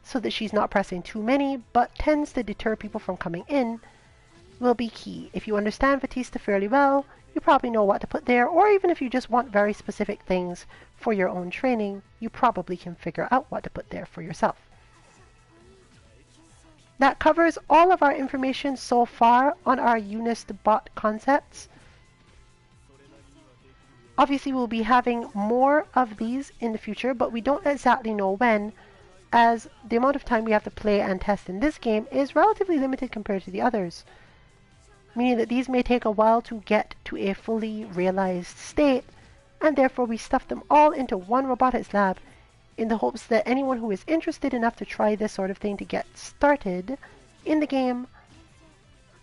so that she's not pressing too many but tends to deter people from coming in will be key. If you understand Batista fairly well, you probably know what to put there, or even if you just want very specific things for your own training, you probably can figure out what to put there for yourself. That covers all of our information so far on our UNIST Bot concepts. Obviously, we'll be having more of these in the future, but we don't exactly know when, as the amount of time we have to play and test in this game is relatively limited compared to the others, meaning that these may take a while to get to a fully realized state, and therefore we stuff them all into one robotics lab in the hopes that anyone who is interested enough to try this sort of thing to get started in the game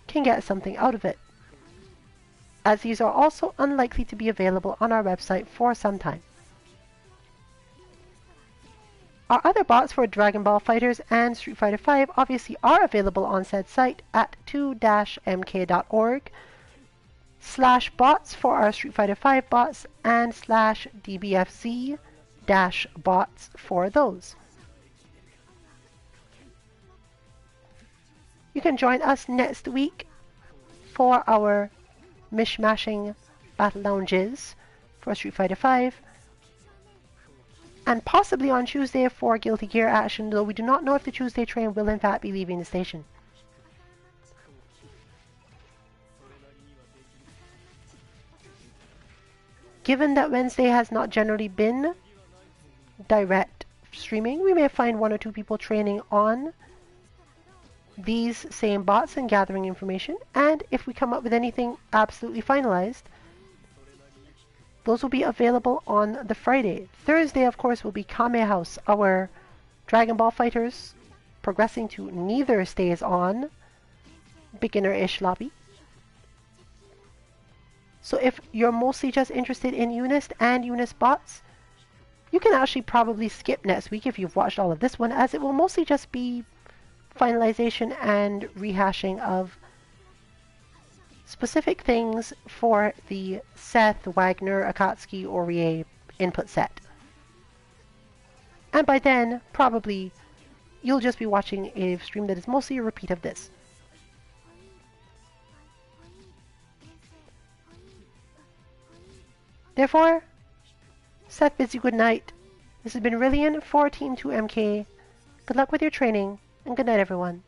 can get something out of it, as these are also unlikely to be available on our website for some time. Our other bots for Dragon Ball FighterZ and Street Fighter V obviously are available on said site at 2-mk.org/bots for our Street Fighter V bots and /dbfz-bots for those. You can join us next week for our mishmashing battle lounges for Street Fighter V, and possibly on Tuesday for Guilty Gear action, though we do not know if the Tuesday train will in fact be leaving the station. Given that Wednesday has not generally been direct streaming, we may find one or two people training on these same bots and gathering information, and if we come up with anything absolutely finalized, those will be available on the Friday. Thursday, of course, will be Kame House, our Dragon Ball FighterZ progressing to neither stays on beginner-ish lobby. So if you're mostly just interested in UNIST and UNIST bots, you can actually probably skip next week if you've watched all of this one, as it will mostly just be finalization and rehashing of specific things for the Seth, Wagner, Akatsuki, Orie input set. And by then, probably, you'll just be watching a stream that is mostly a repeat of this. Therefore, Seth bids you good night. This has been Rillian for Team 2MK. Good luck with your training, and good night, everyone.